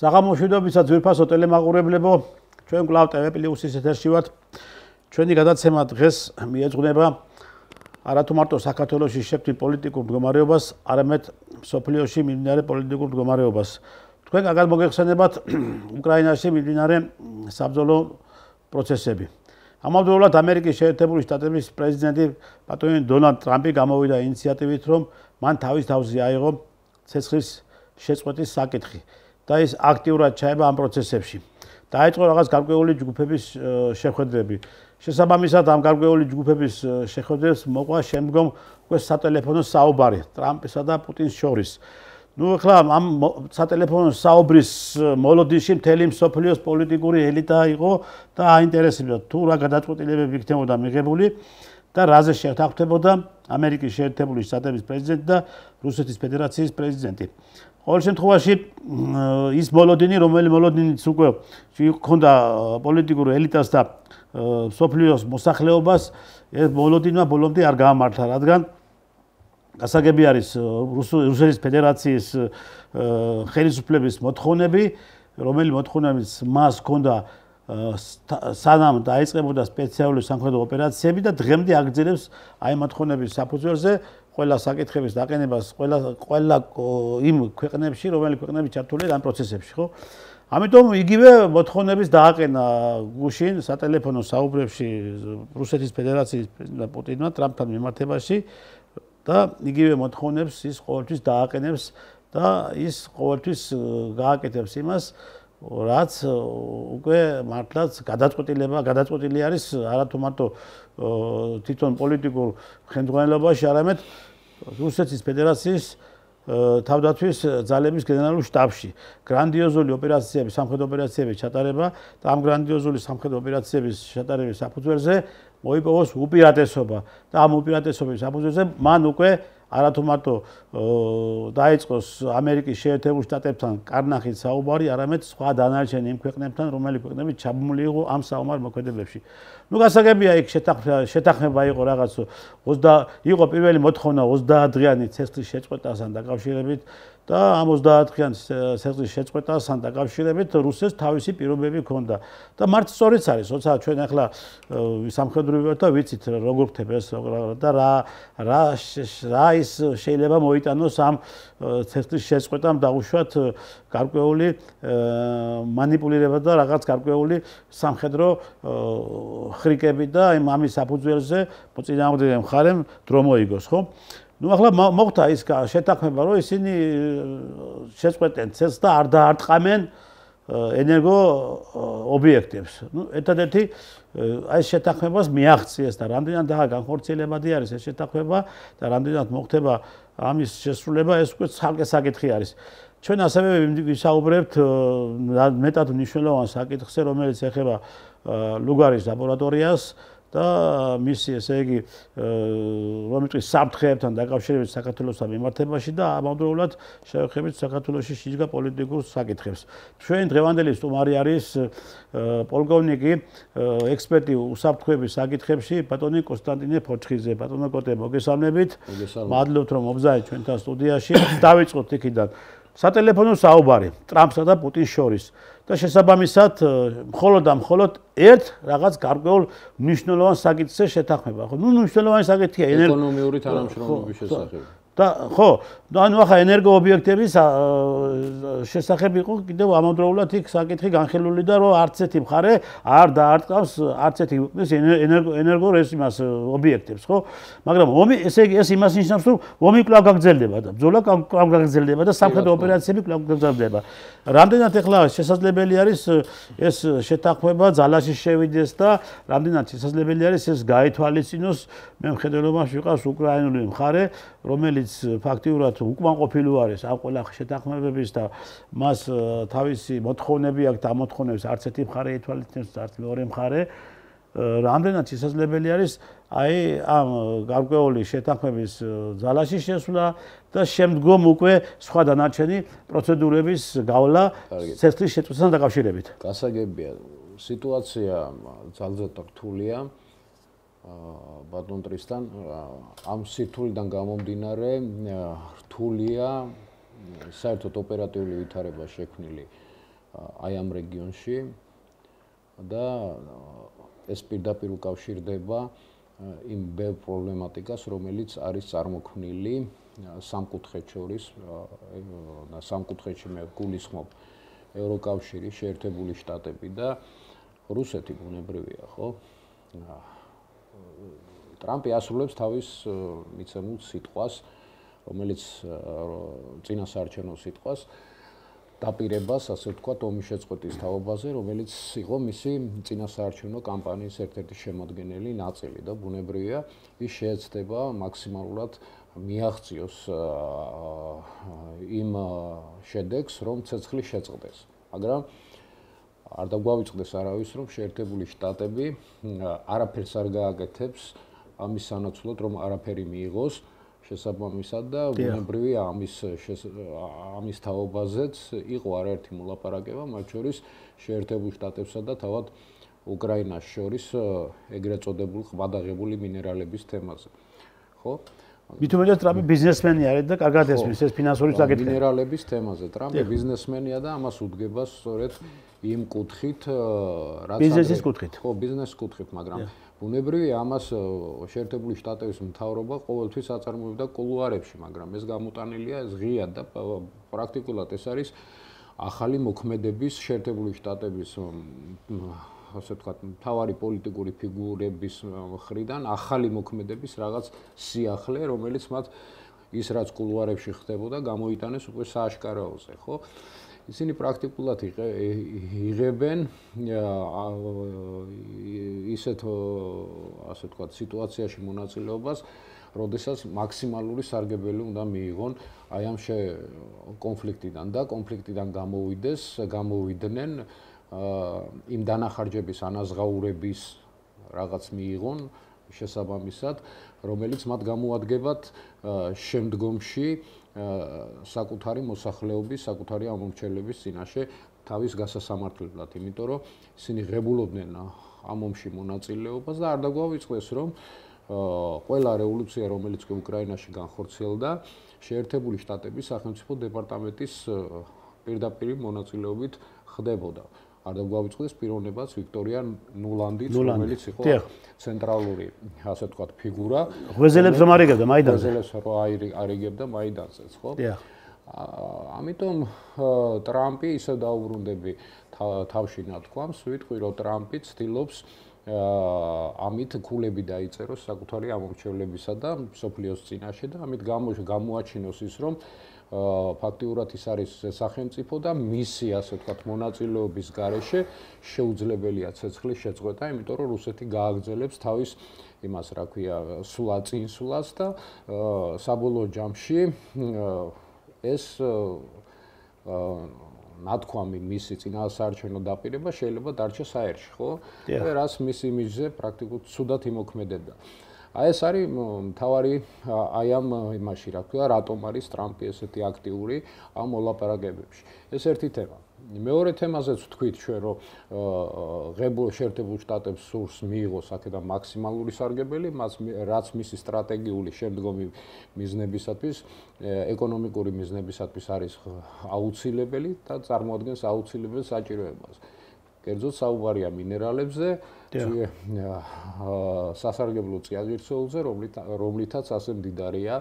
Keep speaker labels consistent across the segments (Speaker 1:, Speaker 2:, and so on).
Speaker 1: საღამოშვიდობისა ძვირფასო ტელემაყურებლებო, ჩვენ კვლავ TV+-ის ეთერში ვართ. ჩვენი გადაცემა დღეს მიეძღვნება არათუ მარტო საქართველოში შექმნილ პოლიტიკურ მდგომარეობას, არამედ მსოფლიოში მიმდინარე პოლიტიკურ მდგომარეობას. თქვენ კარგად მოგეხსენებათ უკრაინაში მიმდინარე საბრძოლო პროცესები. ამავდროულად ამერიკის შეერთებული შტატების პრეზიდენტი ბატონი დონალდ ტრამპი გამოვიდა ინიციატივით, რომ მან თავის თავზე აიღო ცეცხლის შეწყვეტის საკითხი და ის აქტიურად ჩაება ამ პროცესებში. დაიწყო რაღაც გარკვეული ჯგუფების შეხვედრები. შესაბამისად ამ გარკვეული ჯგუფების შეხვედრებს მოყვა შემდგომ უკვე სატელეფონო საუბარი ტრამპისა და პუტინის შორის. ახლა ამ სატელეფონო საუბრის მოლოდინში მთელი მსოფლიოს პოლიტიკური ელიტა იყო და აინტერესებდა თუ რა გადაწყვეტილებები იქნებოდა მიღებული და რაზე შეთანხმდებოდა ამერიკის შეერთებული შტატების პრეზიდენტი და რუსეთის ფედერაციის პრეზიდენტი. ყოველ შემთხვევაში ის მოლოდინი, რომელი მოლოდინიც უკვე ჰქონდა პოლიტიკურ ელიტას და მსოფლიოს მოსახლეობას, ეს მოლოდინმა ბოლომდე არ გაამართლა, რადგან გასაგები არის რუსეთის ფედერაციის ხელისუფლების მოთხოვნები, რომელი მოთხოვნებიც მას ჰქონდა სანამ დაიწყებოდა სპეციალური სამხედრო ოპერაციები და დღემდე აგრძელებს აი მოთხოვნების საფუძველზე ყველა საკითხების დაყენებას ყველა იმ ქვეყნებში, რომელი ქვეყნები ჩართულია ამ პროცესებში, ხო? ამიტომ იგივე მოთხოვნების დააყენა გუშინ სატელეფონო საუბრებში რუსეთის ფედერაციის პრეზიდენტმა პუტინმა ტრამპთან მიმართებაში და იგივე მოთხოვნებს ის ყოველთვის დააყენებს და ის ყოველთვის გააკეთებს იმას, რაც უკვე მართლაც გადაწყვეტილი არის არათუ მარტო თვითონ პოლიტიკურ ხელმძღვანელობაში, არამედ რუსეთის ფედერაციის თავდაცვის ძალების გენერალურ შტაბში. გრანდიოზული ოპერაციები, სამხედრო ოპერაციების ჩატარება და ამ გრანდიოზული სამხედრო ოპერაციების ჩატარების საფუძველზე მოიპოვოს უპირატესობა და ამ უპირატესობის საფუძველზე მან უკვე არათუ მარტო დაიწყოს ამერიკის შეერთებულ შტატებთან კარნახით საუბარი, არამედ სხვა დანარჩენ იმ ქვეყნებთან, რომელი ქვეყნები ჩაბმული იყო ამ საომარ მოქმედებებში. გასაგებია იქ შეთანხმება იყო რაღაც იყო პირველი მოთხოვნა 30 დღიანი ცეცხლის შეწყვეტასთან დაკავშირებით და ამ 30 დღიანი ცეცხლის შეწყვეტასთან დაკავშირებით რუსეთს თავისი პირობები ჰქონდა. და მართ სწორიც არის, როცა ჩვენ ახლა სამხედროები ვართ და ვიცით როგორ ხდება ეს და რა ის შეიძლება მოიტანოს ამ ცეცხლის შეწყვეტამ დაუშვათ გარკვეული მანიპულირება და რაღაც გარკვეული სამხედრო ხრიკები და ამის საფუძველზე მოწინააღმდეგე მხარემ დრო მოიგოს, ხო? ახლა მოხდა ის შეთანხმება, რომ ისინი შეწყვეტენ ცეცხლს და არ დაარტყამენ ენერგო ობიექტებს. ერთადერთი ეს შეთანხმებას მიაღწიეს და რამდენად განხორციელებადი არის ეს შეთანხმება და რამდენად მოხდება ამის შესრულება, ეს უკვე ცალკე საკითხი არის. ჩვენ ასევე ვისაუბრებთ მეტად მნიშვნელოვან საკითხზე, რომელიც ეხება ლუგარის ლაბორატორიას და მისი, ესე იგი, რომლის საფრთხეებთან დაკავშირებით საქართველოსთან მიმართებაში და ამავდროულად შევეხებით საქართველოში შიჯგა პოლიტიკურ საკითხებს. ჩვენი დღევანდელი სტუმარი არის პოლკოვნიკი, ექსპერტი უსაფრთხოების საკითხებში, ბატონი კონსტანტინე ფოჩხიძე. ბატონო კოტე, მოგესალმებით. მადლობთ, რომ მობზაეთ ჩვენთან სტუდიაში. დავიწყოთ იქიდან. სატელეფონო საუბარი ტრამპსა და პუტინს შორის და შესაბამისად მხოლოდ ერთ რაღაც გარკვეულ მნიშვნელოვან საკითხზე შეთანხმება. ხო, მნიშვნელოვანი საკითხია
Speaker 2: ეკონომიური თანამშრომლობის შესახებ.
Speaker 1: და ხო, ანუ ახლა ენერგოობიექტების შესახებ იყო კიდევ ამავდროულად იქ საკითხი განხილული და რომ არც ერთი მხარე არ დაარტყავს არც ერთი ქვეყნის ენერგო ობიექტებს, ხო? მაგრამ ესე იგი ეს იმას ნიშნავს, რომ ომი კვლავ გაგრძელდება და ბრძოლა კვლავ გაგრძელდება და სამხედრო ოპერაციები კვლავ გაგრძელდება. რამდენად ახლა შესაძლებელი არის ეს შეთანხმება ძალაში შევიდეს და რამდენად შესაძლებელი არის ეს გაითვალისწინოს, მე მხედრ რომ ვიყავს უკრაინული მხარე, რომელიც ფაქტიურად უკმაყოფილო არის ამ ყველა შეთანხმებების და მას თავისი მოთხოვნები აქვს და ამ მოთხოვნებს არც ერთი მხარე ითვალისწინებს, არც მეორე მხარე. რამდენად შესაძლებელი არის აი ამ გარკვეული შეთანხმების ძალაში შესვლა და შემდგომ უკვე სხვა დანარჩენი პროცედურების გავლა ცეცხლის შეწყვეტასთან დაკავშირებით.
Speaker 2: გასაგებია, სიტუაცია ძალზედ რთულია. ბატონ ტრისთან, ამ სირთულიდან გამომდინარე რთულია საერთოდ ოპერატიული ვითარება შექმნილი აი ამ რეგიონში და ეს პირდაპირ უკავშირდება იმ ბევრ პრობლემატიკას, რომელიც არის წარმოქმნილი სამკუთხედს შორის და სამკუთხედში მე გულისხმობ ევროკავშირი, შეერთებული შტატები და რუსეთი ბუნებრივია, ხო? ტრამპი ასრულებს თავის მიცემულ სიტყვას, რომელიც წინასაარჩევნო სიტყვას დაპირებას, ასე ვთქვათ, ომის შეწყვეტის თაობაზე, რომელიც იყო მისი წინასაარჩევნო კამპანიის ერთ-ერთი შემოადგენელი ნაწილი და ბუნებრივია, ის შეეცდება მაქსიმალურად მიაღწიოს იმ შედეგს, რომ ცეცხლი შეწყდეს. მაგრამ არ დაგვავიწყდეს არავის, რომ შეერთებული შტატები არაფერს არ გააკეთებს ამის სანაცვლოდ, რომ არაფერი მიიღოს შესაბამისად და ბუნებრივია ამის თაობაზეც იყო არაერთი მოლაპარაკება, მათ შორის შეერთებულ შტატებსა და თავად უკრაინას შორის ეგრეთ წოდებულ ყბადაღებული მინერალების თემაზე. ხო?
Speaker 1: მით უმეტეს ტრამპი ბიზნესმენი არის და კარგად ესმის ეს ფინანსური საკითხი.
Speaker 2: მინერალების თემაზე. ტრამპი ბიზნესმენია და ამას უდგება სწორედ იმ კუთხით, რაც
Speaker 1: ბიზნესის კუთხით.
Speaker 2: ხო, ბიზნესის კუთხით, მაგრამ ბუნებრივია ამას შეერთებული შტატების მთავრობა ყოველთვის აწარმოებდა კულუარებში, მაგრამ ეს გამოტანილია, ეს ღია და პრაქტიკულად ეს არის ახალი მოქმედების შეერთებული შტატების ასე ვთქვათ, მთავარი პოლიტიკური ფიგურების მხრიდან ახალი მოქმედების რაღაც სიახლე, რომელიც მათ ის რაც კულუარებში ხდებოდა, გამოიტანეს უკვე სააშკარაოზე, ხო? ისინი პრაქტიკულად იღებენ ისეთ ასე ვთქვათ, სიტუაციაში მონაწილეობას, როდესაც მაქსიმალური სარგებელი უნდა მიიღონ აი ამ კონფლიქტიდან და კონფლიქტიდან გამოვიდნენ იმ დანახარჯების ანაზღაურების რაღაც მიიღონ შესაბამისად, რომელიც მათ გამოადგენთ შემდგომში საკუთარი მოსახლეობის, საკუთარი ამომრჩევლების წინაშე თავის გასასამართლებლად, იმიტომ რომ ისინი ღებულობდნენ ამ ომში მონაწილეობას და არ დაგვავიწყდეს, რომ ყველა რევოლუცია, რომელიც უკრაინაში განხორციელდა, შეერთებული შტატების სახელმწიფო დეპარტამენტის პირდაპირ მონაწილეობით ხდებოდა. არ დაგვავიწყდეს პიროვნებაც ვიქტორია ნულანდიც, რომელიც იყო ცენტრალური, ასე ვთქვათ, ფიგურა.
Speaker 1: ღვეზელებს რომ არიგებდა მაიდანზე.
Speaker 2: ღვეზელებს რომ არიგებდა მაიდანზეც, ხო? ამიტომ ტრამპი ისე დაუბრუნდები თავში ნათქვამს, ვიტყვი რომ ტრამპი ცდილობს ამით ქულები დაიწეროს საკუთარი ამომრჩევლებისა და მსოფლიოს წინაშე და ამით გამოაჩინოს ის, რომ ფაქტიურად ის არის სახელმწიფო და მისი, ასე ვთქვათ, მონაწილეობის გარეშე შეუძლებელია ცეცხლის შეწყვეტა, იმიტომ რომ რუსეთი გააგრძელებს თავის იმას, რა ქვია, წინსვლას და საბოლოო ჯამში ეს ნათქვამი მისი წინასაარჩევნო დაპირება შეიძლება დარჩეს აერში, ხო? და რაც მის იმიჯზე პრაქტიკულად ცუდად იმოქმედებდა. აი ეს არის მთავარი აი ამ იმაში, რა ქვია, რატომ არის ტრამპი ესეთი აქტიური ამ მოლაპარაკებებში. ეს ერთი თემა. მეორე თემაზეც ვთქვით ჩვენ, რომ შეერთებულ შტატებს სურს მიიღოს აქედან მაქსიმალური სარგებელი, რაც მისი სტრატეგიული შემდგომი მიზნებისათვის, ეკონომიკური მიზნებისათვის არის აუცილებელი და წარმოადგენს აუცილებელ საჭიროებას. კერძოდ საუბარია მინერალებზე, სასარგებლო წიაღირსეულზე, რომლითაც ასე მდიდარია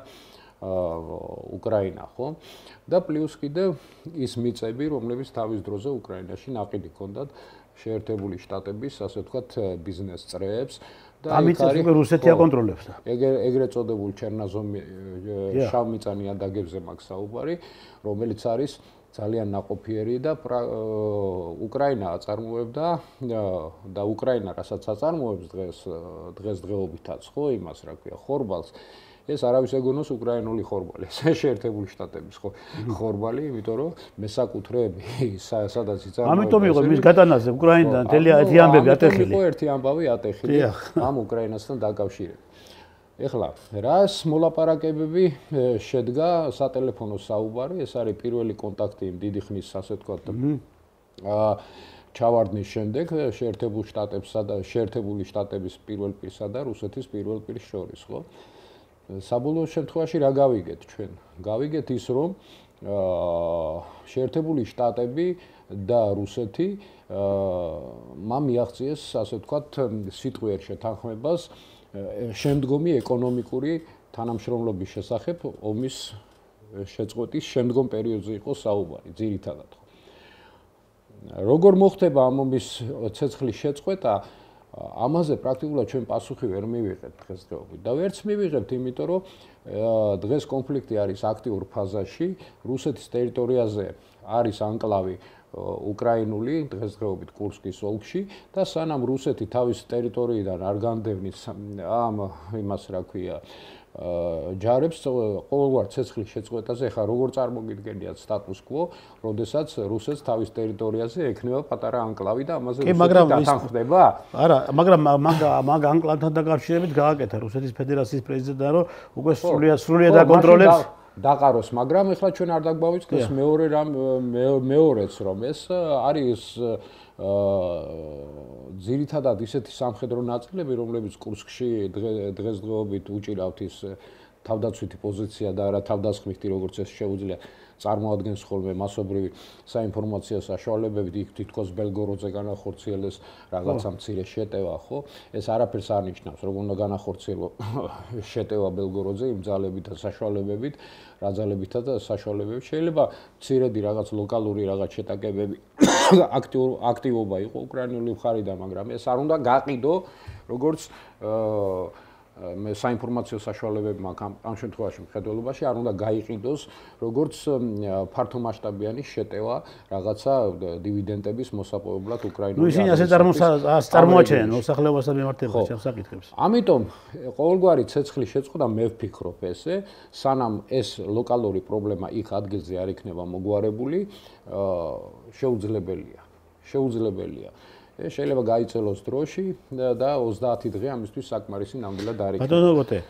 Speaker 2: უკრაინა, ხო? და პლუს კიდევ ის მიწები, რომლებიც თავის დროზე უკრაინაში ნაყიდი ჰქონდათ შეერთებული შტატების, ასე ვთქვათ, ბიზნეს წრეებს და
Speaker 1: ამიტომ უკვე რუსეთი აკონტროლებს.
Speaker 2: ეგრეთ წოდებულ შავმიწა ნიადაგებზე მაქვს საუბარი, რომელიც არის ძალიან ნაყოფიერი და უკრაინა აწარმოებდა და უკრაინა რასაც აწარმოებს დღესდღეობითაც, ხო, იმას, რა ქვია, ხორბალს. ეს არავის ეგონოს უკრაინული ხორბალი, ეს შეერთებული შტატების ხორბალი, იმიტომ რომ მესაკუთრეები სადაც იწარმოება.
Speaker 1: ამიტომ იყო მის გატანაზე უკრაინიდან ერთი ამბები ატეხილი.
Speaker 2: იყო ერთი ამბავი ატეხილი ამ უკრაინასთან დაკავშირებით. ეხლა, რას მოლაპარაკებები შედგა სატელეფონო საუბარი, ეს არის პირველი კონტაქტი იმ დიდი ხნის, ასე ვთქვათ, ჩავარდნის შემდეგ შეერთებულ შტატებსა და შეერთებული შტატების პირველ პირსა და რუსეთის პირველ პირს შორის, ხო? საბოლოო შემთხვევაში რა გავიგეთ ჩვენ? გავიგეთ ის, რომ შეერთებული შტატები და რუსეთი მან მიაღწიეს, ასე ვთქვათ, სიტყვიერ შეთანხმებას შემდგომი ეკონომიკური თანამშრომლობის შესახებ ომის შეწყვეტის შემდგომ პერიოდზე იყო საუბარი, ძირითადად. როგორ მოხდება ამ ომის ცეცხლის შეწყვეტა, ამაზე პრაქტიკულად ჩვენ პასუხი ვერ მივიღებთ დღესდღეობით და ვერც მივიღებთ, იმიტომ რომ დღეს კონფლიქტი არის აქტიურ ფაზაში, რუსეთის ტერიტორიაზე არის ანკლავი უკრაინული, დღესდღეობით კურსკის ოლქში და სანამ რუსეთი თავის ტერიტორიიდან არ განდევნის ამ იმას რა ქვია ჯარებს ყოველგვარ ცეცხლის შეწყვეტაზე ხა როგორ წარმოგიდგენიათ სტატუს კვო, როდესაც რუსეთს თავის ტერიტორიაზე ექნება პატარა ანკლავი და ამაზე რუსეთი დათანხმდება?
Speaker 1: არა, მაგრამ მაგ ანკლავთან დაკავშირებით გააკეთა რუსეთის ფედერაციის პრეზიდენტმა, რომ უკვე სრულიად აკონტროლებს
Speaker 2: დაყაროს, მაგრამ ეხლა ჩვენ არ დაგვავიწყდეს მეორეც რომ ეს არის ძირითადად ისეთი სამხედრო ნაწილები, რომლებიც კურსკში დღესდღეობით უჭირავთ ის თავდაცვითი პოზიცია და არა თავდასხმითი, როგორც ეს შეუძლია წარმოადგენს ხოლმე მასობრივი საინფორმაციო საშუალებებით, იქ თითქოს ბელგოროდზე განახორციელეს რაღაცა მცირე შეტევა, ხო? ეს არაფერს არ ნიშნავს, როგორ უნდა განახორციელო შეტევა ბელგოროდზე იმ ძალებით და საშუალებებით, რა ძალებითა და საშუალებებით. შეიძლება მცირედი რაღაც ლოკალური რაღაც შეტაკებები აქტივობა იყო უკრაინული მხარიდან, მაგრამ ეს არ უნდა გაყიდო, როგორც მე საინფორმაციო საშუალებებმა ამ შემთხვევაში მხედველობაში არ უნდა გაიყიდოს როგორც ფართომასშტაბიანი შეტევა რაღაცა დივიდენდების მოსაპოვებლად უკრაინული.
Speaker 1: ისინი ასე წარმოაჩენენ მოსახლეობასთან მიმართებაში ამ საკითხებს.
Speaker 2: ამიტომ ყოველგვარი ცეცხლის შეწყვეტა მე ვფიქრობ ესე, სანამ ეს ლოკალური პრობლემა იქ ადგილზე არ იქნება მოგვარებული, შეუძლებელია. შეიძლება გაიწელოს დროში და 30 დღე ამისთვის საკმარისი ნამდვილად არ იქნება.
Speaker 1: ბატონო გოთე,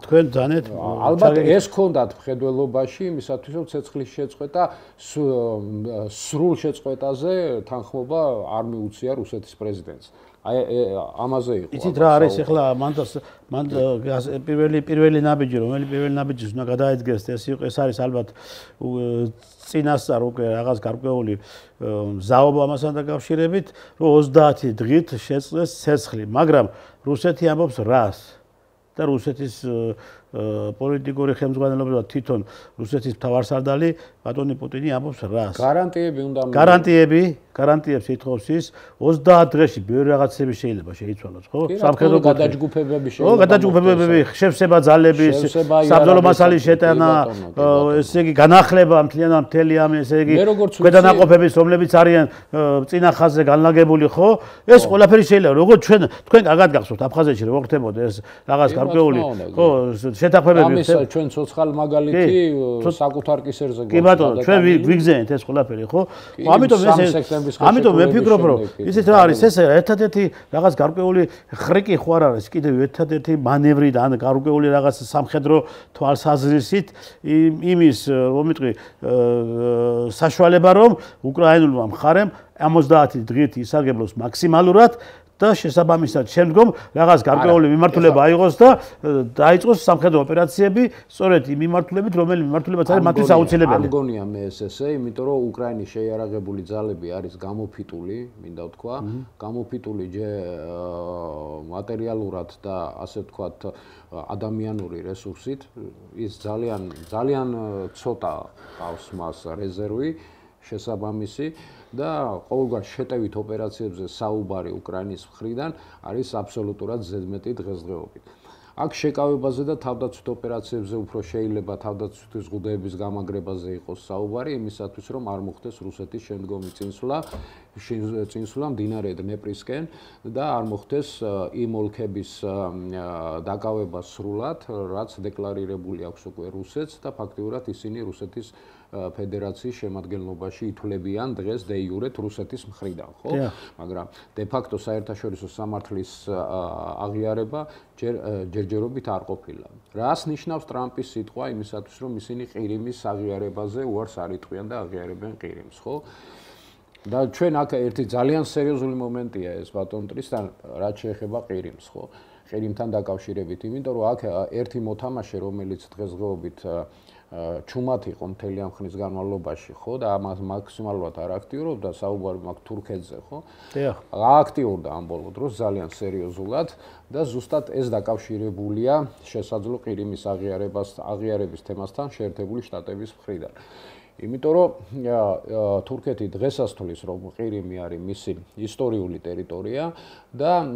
Speaker 1: თქვენ ძანეთ
Speaker 2: ალბათ ეს ქონდათ მხედველობაში იმისათვის რომ ცეცხლის შეწყვეტა სრულ შეწყვეტაზე თანხმობა არ მიუწია რუსეთის პრეზიდენტს. აი ამაზე იყო.
Speaker 1: იცით რა არის ახლა მან პირველი ნაბიჯი, რომელი პირველი ნაბიჯის უნდა გადაედგეს, ეს არის ალბათ წინასწარ უკვე რაღაც გარკვეული მზაობა ამასთან დაკავშირებით, რომ 30 დღით შეწყვეს ცეცხლი, მაგრამ რუსეთი ამბობს რას? და რუსეთის პოლიტიკური ხელმძღვანელობა თვითონ რუსეთის მთავარსარდალი ბატონი პუტინი ამბობს რას?
Speaker 2: გარანტიები უნდა
Speaker 1: გარანტიებს ითხოვს ის 30 დღეში ბევრი რაღაცები შეიძლება შეიცვალოს, ხო?
Speaker 2: სამხედრო გადაჯგუფებები
Speaker 1: შეიძლება. გადაჯგუფებები, შევსება ძალების, საბრძოლო მასალის შეტანა, ესე იგი განახლება მთელი ამ ესე იგი ქვედანაყოფების, რომლებიც არიან წინა ხაზზე განლაგებული, ხო? ეს ყველაფერი შეიძლება. როგორც თქვენ კარგად გახსოვთ აფხაზეთში როგორ ხდებოდა ეს რაღაც გარკვეული, ხო, შეთანხმებები.
Speaker 2: ამის ჩვენ ცოცხალ მაგალითი საკუთარ კისერზე გვაქვს.
Speaker 1: კი ბატონო, ჩვენ ვიგზენით ეს ყველაფერი, ხო? ამიტომ მე ვფიქრობ, რომ ისეთ რა არის ეს ერთადერთი რაღაც გარკვეული ხრიკი ხო არ არის, კიდევ ერთადერთი მანევრი და ან გარკვეული რაღაც სამხედრო თვალსაზრისით იმის, რომიტყვი საშუალება, რომ უკრაინულმა მხარემ 50 დღით ისარგებლოს მაქსიმალურად და შესაბამისად შემდგომ რაღაც გარკვეული მიმართულება აიღოს და დაიწყოს სამხედრო ოპერაციები სწორედ იმ მიმართულებით, რომელი მიმართულებაც არის მათთვის აუცილებელი.
Speaker 2: არ მგონია მე ესე, იმიტომ რომ უკრაინის შეიარაღებული ძალები არის გამოფიტული, მინდა ვთქვა, გამოფიტული მატერიალურად და ასე ვთქვათ ადამიანური რესურსით, ის ძალიან ცოტა ყავს მას რეზერვი შესაბამისი და ყოველგვარ შეტევით ოპერაციებზე საუბარი უკრაინის მხრიდან არის აბსოლუტურად ზედმეტი დღესდღეობით. აქ შეკავებაზე და თავდაცვით ოპერაციებზე უფრო შეიძლება თავდაცვითი ზღუდეების გამაგრებაზე იყოს საუბარი, იმისათვის რომ არ მოხდეს რუსეთის შემდგომი წინსვლა მდინარე დნეპრისკენ და არ მოხდეს იმ ოლქების დაკავება სრულად, რაც დეკლარირებული აქვს უკვე რუსეთს და ფაქტიურად ისინი რუსეთის ფედერაციის შემადგენლობაში ითვლებიან დღეს დე იურეთ რუსეთის მხრიდან, ხო? მაგრამ დე ფაქტო საერთაშორისო სამართლის აღიარება ჯერჯერობით არ ყოფილა. რას ნიშნავს ტრამპის სიტყვა იმისათვის, რომ ისინი ყირიმის აღიარებაზე უარს არ იტყვიან და აღიარებენ ყირიმს, ხო? და ჩვენ აქ ერთი ძალიან სერიოზული მომენტია ეს ბატონ ტრისთან, რაც შეეხება ყირიმს, ხო? ყირიმთან დაკავშირებით, იმიტომ რომ აქ ერთი მოთამაშე, რომელიც დღესდღეობით ჩუმად იყო მთელი ამ ხნის განმავლობაში, ხო, და ამას მაქსიმალურად არ აქტიურობდა, საუბარი მაქვს თურქეთზე, ხო?
Speaker 1: დიახ.
Speaker 2: აქტიურდა ამ ბოლო დროს ძალიან სერიოზულად და ზუსტად ეს დაკავშირებულია შესაძლო ყირიმის აღიარების თემასთან შეერთებული შტატების მხრიდან. იმიტომ რომ თურქეთი დღესაც თulis რომ ყირიმი არის მისი ისტორიული ტერიტორია და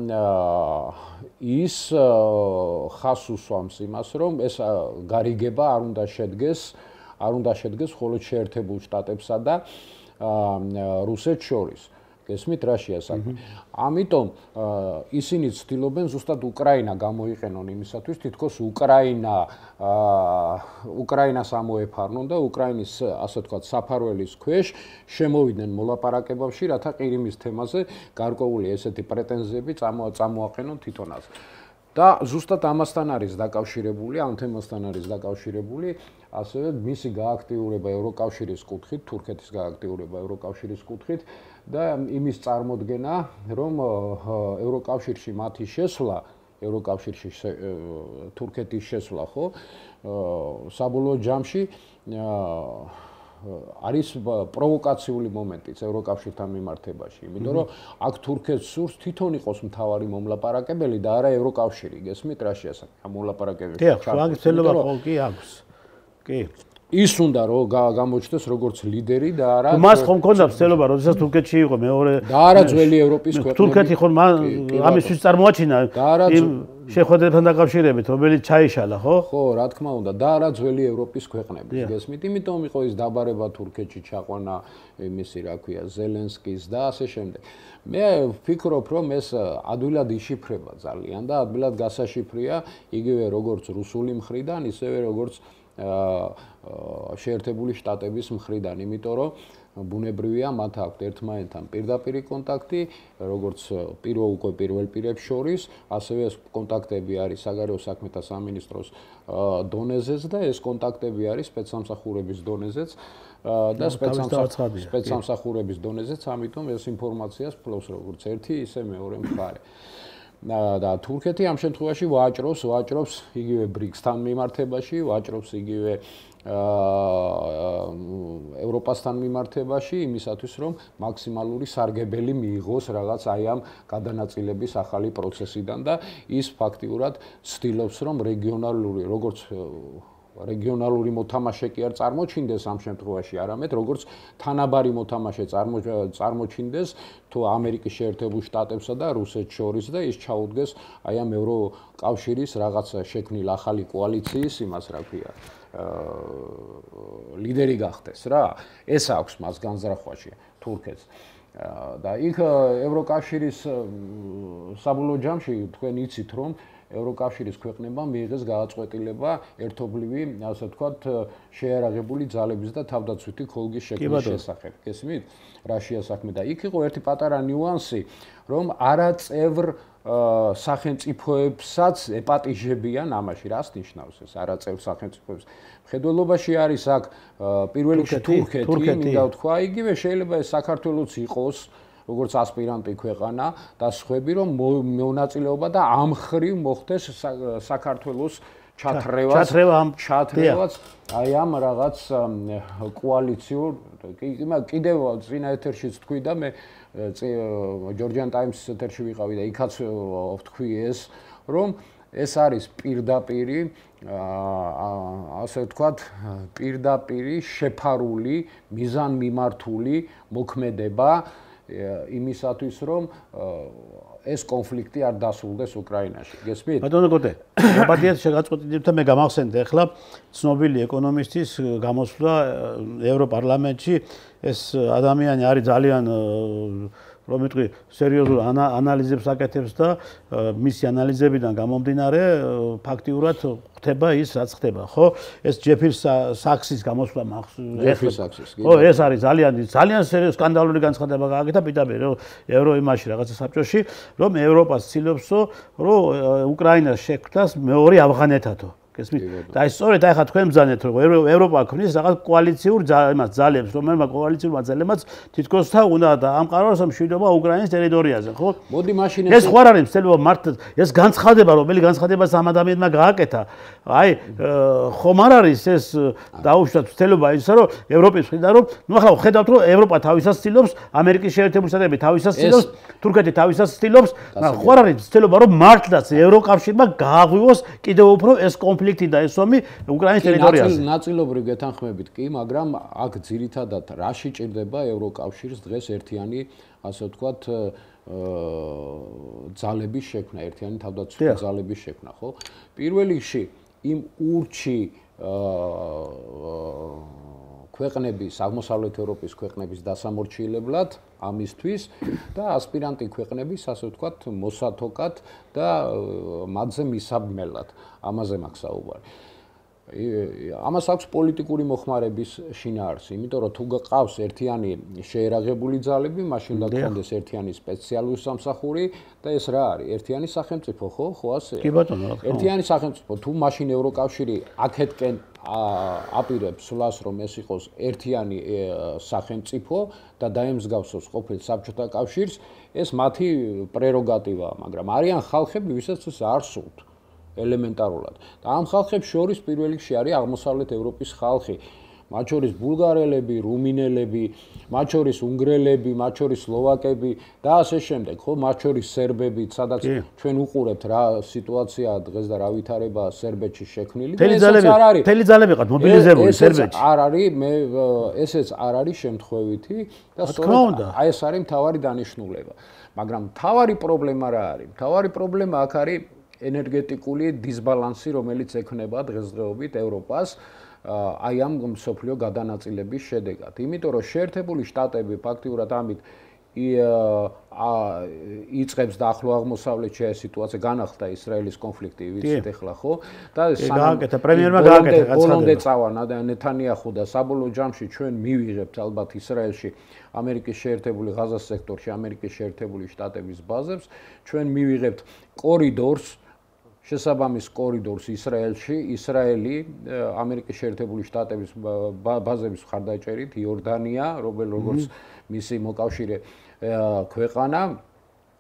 Speaker 2: ის ხას უსვამს იმას რომ ეს გარიგება არ უნდა შედგეს მხოლოდ შეერთებულ შტატებსა და რუსეთს შორის. გესმით რა შეასახმე. ამიტომ ისინი ცდილობენ ზუსტად უკრაინა გამოიყენონ იმისათვის, თითქოს უკრაინას ამოეფარნონ და უკრაინის ასე ვთქვათ საფარველის ქვეშ შემოვიდნენ მოლაპარაკებებში, რათა ყირიმის თემაზე გარკვეული ესეთი პრეტენზიები წამოაყენონ თვითონაც. და ზუსტად ამასთან არის დაკავშირებული, ამ თემასთან არის დაკავშირებული ასევე მისი გააქტიურება ევროკავშირის კუთხით, თურქეთის გააქტიურება ევროკავშირის კუთხით და იმის წარმოდგენა, რომ ევროკავშირში მათი შესვლა, ევროკავშირში თურქეთის შესვლა, ხო, საბოლოო ჯამში არის პროვოკაციული მომენტიც ევროკავშირთან მიმართებაში, იმიტომ რომ აქ თურქეთს სურს თვითონ იყოს მთავარი მომლაპარაკებელი და არა ევროკავშირი, გესმით რა შეასახმე ამ მომლაპარაკებებში.
Speaker 1: დიახ, მაგის ცელობა კი აქვს. კი.
Speaker 2: ის უნდა რომ გამოჩნდეს როგორც ლიდერი და არა
Speaker 1: მას ხომ მქონდა ცელობა, როდესაც თურქეთში იყო მეორე
Speaker 2: და არა ძველი ევროპის ქვეყნები.
Speaker 1: თურქეთი ხომ ამისთვის წარმოაჩინა იმ შეხვედრებთან დაკავშირებით, რომელიც ჩაიშალა, ხო?
Speaker 2: ხო, რა თქმა უნდა, და არა ძველი ევროპის ქვეყნები, გესმით? იმიტომ იყო ის დაბარება თურქეთში ჩაყვანა იმისი, რა ქვია, ზელენსკის და ასე შემდეგ. მე ვფიქრობ, რომ ეს ადვილად იშიფრება ძალიან და ადვილად გასაშიფრია იგივე როგორც რუსული მხრიდან, ისევე როგორც შეერთებული შტატების მხრიდან, იმიტომ რომ ბუნებრივია მათ აქვთ ერთმანეთთან პირდაპირი კონტაქტი, როგორც პირველ პირებს შორის, ასევე ეს კონტაქტები არის საგარეო საქმეთა სამინისტროს დონეზეც და ეს კონტაქტები არის სპეცსამსახურების დონეზეც და სპეცსამსახურების დონეზეც, ამიტომ ეს ინფორმაციას ფლობს როგორც ერთი, ისე მეორე მხარე. და თურქეთი ამ შემთხვევაში ვაჭრობს იგივე ბრიქსთან მიმართებაში, ვაჭრობს იგივე ევროპასთან მიმართებაში იმისათვის, რომ მაქსიმალური სარგებელი მიიღოს რაღაც აი ამ გადანაწილების ახალი პროცესიდან და ის ფაქტიურად ცდილობს, რომ რეგიონალური მოთამაშე კი არ წარმოჩინდეს ამ შემთხვევაში, არამედ როგორც თანაბარი მოთამაშე წარმოჩინდეს თუ ამერიკის შეერთებულ შტატებსა და რუსეთს შორის და ის ჩაუდგეს აი ამ ევროკავშირის რაღაცა შექმნილ ახალი კოალიციის იმას, რა ქვია, ლიდერი გახდეს რა. ეს აქვს მას განზრახვაში თურქეთს. და იქ ევროკავშირის საბოლოო ჯამში თქვენ იცით, რომ ევროკავშირის ქვეყნებმა მიიღეს გააწყვეტილება ერთობლივი, ასე ვთქვათ, შეიარაღებული ძალების და თავდაცვითი ხოლგის შექმნის შესახებ. გესმით? რა შეასახმე და იქ იყო ერთი პატარა ნიუანსი, რომ არაწევრ სახელმწიფოებსაც ეპატიჟებიან ამაში. რას ნიშნავს ეს არაწევრ სახელმწიფოებს? მხედველობაში არის აქ პირველ რიგში თურქეთი, მინდა ვთქვა, იგივე შეიძლება ეს საქართველოც იყოს როგორც ასპირანტი ქვეყანა და სხვები, რომ მონაწილეობა და ამ ხრივ მოხდეს საქართველოს ჩათრევაც აი ამ რაღაც კოალიციურ კიდევ წინა ეთერშიც თქვი და მე ჯორჯიან ტაიმსის ეთერში ვიყავი და იქაც ვთქვი ეს, რომ ეს არის პირდაპირი ასე ვთქვათ, პირდაპირი შეფარული, მიზანმიმართული მოქმედება იმისათვის, რომ ეს კონფლიქტი არ დასრულდეს უკრაინაში. გესმით?
Speaker 1: ბატონო გოდე, აბადიათ შეგაწყვეტილებთ და მე გამახსენდა ახლა ცნობილი ეკონომისტის გამოსვლა ევროპარლამენტში. ეს ადამიანი არის ძალიან რომ მეტყვი სერიოზულ ანალიზებს აკეთებს და მისი ანალიზებიდან გამომდინარე ფაქტიურად ხდება ის, რაც ხდება, ხო? ეს ჯეფრი საქსის გამოსვლა
Speaker 2: მახსოვს.
Speaker 1: ხო, ეს არის ძალიან სერიოზული სკანდალური განცხადება გააკეთა პირდაპირ ევროიმაში რაღაცა საბჭოში, რომ ევროპა ცდილობსო, რომ უკრაინას შექმნას მეორე ავღანეთათო. გესმით? და აი სწორედ ახლა თქვენ ბრძანეთ რომ ევროპა ქმნის რაღაც კოალიციურ ძალებს, რომელმა კოალიციურმა ძალებმაც თითქოს თა უნდა დაამყაროს მშვიდობა უკრაინის ტერიტორიაზე, ხო?
Speaker 2: მოდი მაშინ
Speaker 1: ეს ხო არ არის მცდელობა მართლა, ეს განცხადება, რომელი განცხადებას ამ ადამიანმა გააკეთა. აი ხომ არ არის ეს დაუშვათ მცდელობა ისა რომ ევროპის მხრიდან რომ ნუ ახლა ხედავთ რომ ევროპა თავისას ცდილობს, ამერიკის შეერთებული შტატები თავისას ცდილობს, თურქეთი თავისას ცდილობს, ხო არ არის მცდელობა რომ მართლაც ევროკავშირმა გააღვივოს კიდევ უფრო ეს კონფლიქტი და ეს ომი უკრაინის ტერიტორიაზე.
Speaker 2: ნაწილობრივ გეთანხმებით კი, მაგრამ აქ ძირითადად რაში ჭირდება ევროკავშირს დღეს ერთიანი, ასე ვთქვათ, ძალების შექმნა, ერთიანი თავდაცვითი ძალების შექმნა, ხო? პირველ რიგში იმ ურჩი ქვეყნების, აღმოსავლეთ ევროპის ქვეყნების დასამორჩილებლად ამისთვის და ასპირანტი ქვეყნების, ასე ვთქვათ, მოსათოკად და მათზე მისაბმელად. ამაზე მაქვს საუბარი. ამას აქვს პოლიტიკური მოხმარების შინაარსი, იმიტომ რომ თუ გყავს ერთიანი შეერაღებული ძალები, მაშინ უნდა გქონდეს ერთიანი სპეციალური სამსახური და ეს რა არის? ერთიანი სახელმწიფო, ხო ასეა?
Speaker 1: კი ბატონო,
Speaker 2: ერთიანი სახელმწიფო, თუ მაშინ ევროკავშირი აქეთკენ აპირებს სულას რომ ეს იყოს ერთიანი სახელმწიფო და დაემსგავსოს ყოფილ საბჭოთა კავშირს, ეს მათი პრეროგატივაა, მაგრამ არიან ხალხები, ვისაც ეს არ სურთ. ელემენტარულად. და ამ ხალხებს შორის პირველ რიგში არის აღმოსავლეთ ევროპის ხალხი, მათ შორის ბულგარელები, რუმინელები, მათ შორის უნგრელები, მათ შორის სლოვაკები და ასე შემდეგ, ხო, მათ შორის სერბები, სადაც ჩვენ უყურებთ რა სიტუაცია დღეს და რა ვითარებაა სერბეთში შექმნილი და ესაც არ არის.
Speaker 1: მთელი ძალები ყავთ მობილიზებული სერბეთში.
Speaker 2: არ არის, ესეც არ არის შემთხვევითი და სწორედ აი ეს არის მთავარი დანიშნულება. მაგრამ მთავარი პრობლემა რა არის? მთავარი პრობლემა აქ არის ენერგეტიკული დისბალანსი, რომელიც ექნება დღესდღეობით ევროპას აი ამ მსოფლიო გადანაწილების შედეგად. იმიტომ რომ შეერთებული შტატები ფაქტიურად ამით იწყებს და ახლო აღმოსავლეთში ეს სიტუაცია განახლდა ისრაელის კონფლიქტი, ვიცით ახლა ხო? და
Speaker 1: გააკეთა პრემიერმა გააკეთა გაცხადება.
Speaker 2: ბოლომდე წავა ნეთანიახუ და საბოლოო ჯამში ჩვენ მივიღებთ ალბათ ისრაელში ამერიკის შეერთებული ღაზას სექტორში ამერიკის შეერთებული შტატების ბაზებს, ჩვენ მივიღებთ კორიდორს შესაბამის კორიდორს ისრაელში, ისრაელი ამერიკის შეერთებული შტატების ბაზების მხარდაჭერით, იორდანია, როგორც მისი მოკავშირე ქვეყანა,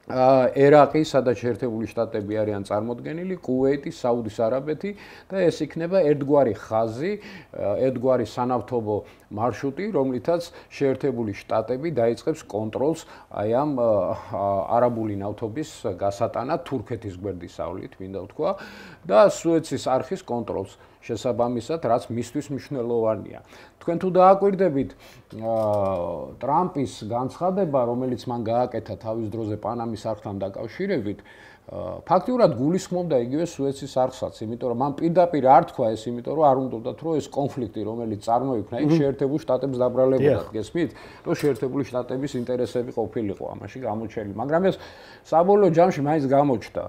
Speaker 2: ერაყი, სადაც შეერთებული შტატები არიან წარმოდგენილი, კუვეიტი, საუდის არაბეთი და ეს იქნება ერთგვარი ხაზი, ერთგვარი სანავთობო მარშრუტი, რომლითაც შეერთებული შტატები დაიწყებს კონტროლს აი ამ არაბული ნავთობის გასატანად თურქეთის გვერდისავლით, მინდა ვთქვა, და სუეცის არხის კონტროლს. შესაბამისად, რაც მისთვის მნიშვნელოვანია. თქვენ თუ დააკვირდებით ტრამპის განცხადება, რომელიც მან გააკეთა თავის დროზე პანამის არხთან დაკავშირებით, ფაქტიურად გულისხმობდა იგივე სუეცის არხსაც, იმიტომ რომ მან პირდაპირ არ თქვა ეს, იმიტომ რომ არ უნდათ რომ ეს კონფლიქტი, რომელიც წარმოიქმნა, იქ შეერთებულ შტატებს დაბრალებოდა, გესმით? რომ შეერთებული შტატების ინტერესები ყოფილიყო ამაში გამოჩენილი, მაგრამ ეს საბოლოო ჯამში მაინც გამოჩნდა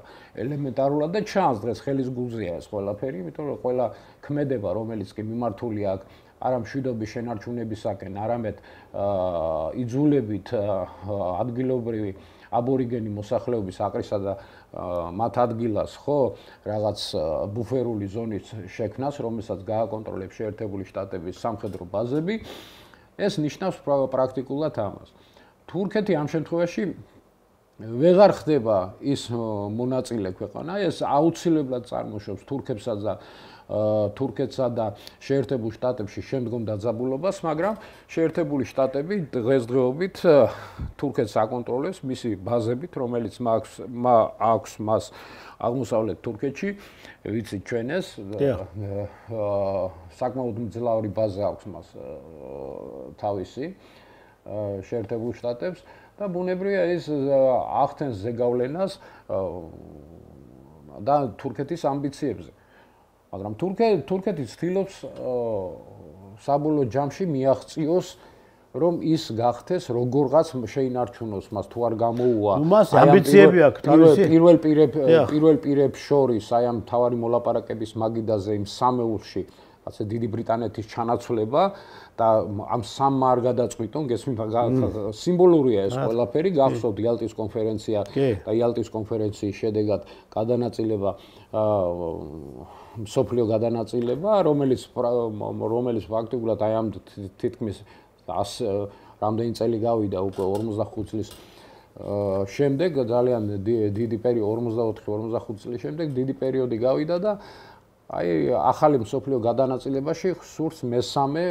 Speaker 2: ელემენტარულად და ჩანს დღეს ხელის გულზეა ეს ყველაფერი, იმიტომ რომ ყველა ქმედება, რომელიც კი მიმართულია აქ არა მშვიდობის შენარჩუნებისაკენ, არამედ იძულებით ადგილობრივი აბორიგენი მოსახლეობის აყრისა და მათ ადგილას, ხო, რაღაც ბუფერული ზონის შექმნას, რომელსაც გააკონტროლებს შეერთებული შტატების სამხედრო ბაზები, ეს ნიშნავს პრაქტიკულად ამას. თურქეთი ამ შემთხვევაში ვეღარ ხდება ის მონაწილე ქვეყანა, ეს აუცილებლად წარმოშობს თურქეთსა და შეერთებულ შტატებში შემდგომ დაძაბულობას, მაგრამ შეერთებული შტატები დღესდღეობით თურქეთს აკონტროლებს მისი ბაზებით, რომელიც აქვს მას აღმოსავლეთ თურქეთში, ვიცით ჩვენ ეს საკმაოდ მძლავრი ბაზა აქვს მას თავისი შეერთებულ შტატებს და ბუნებრივია ის ახდენს ზეგავლენას და თურქეთის ამბიციებზე. მაგრამ თურქეთი ცდილობს საბოლოო ჯამში მიაღწიოს, რომ ის გახდეს როგორღაც შეინარჩუნოს მას თუ არ გამოუვა.
Speaker 1: მას ამბიციები აქვს თავისი.
Speaker 2: პირველ პირებს შორის აი ამ თავარი მოლაპარაკების მაგიდაზე იმ სამეულში ასე დიდი ბრიტანეთის ჩანაცვლება და ამ სამმა არ გადაწყვიტონ, გესმით, სიმბოლურია ეს ყველაფერი, გახსოვთ იალტის კონფერენცია და იალტის კონფერენციის შედეგად გადანაწილება მსოფლიო გადანაწილება, რომელიც ფაქტობრივად აი ამ თითქმის რამდენი წელი გავიდა უკვე 45 წლის შემდეგ ძალიან დიდი პერიოდი 44-45 წლის შემდეგ დიდი პერიოდი გავიდა და აი ახალი მსოფლიო გადანაწილებაში სურს მესამე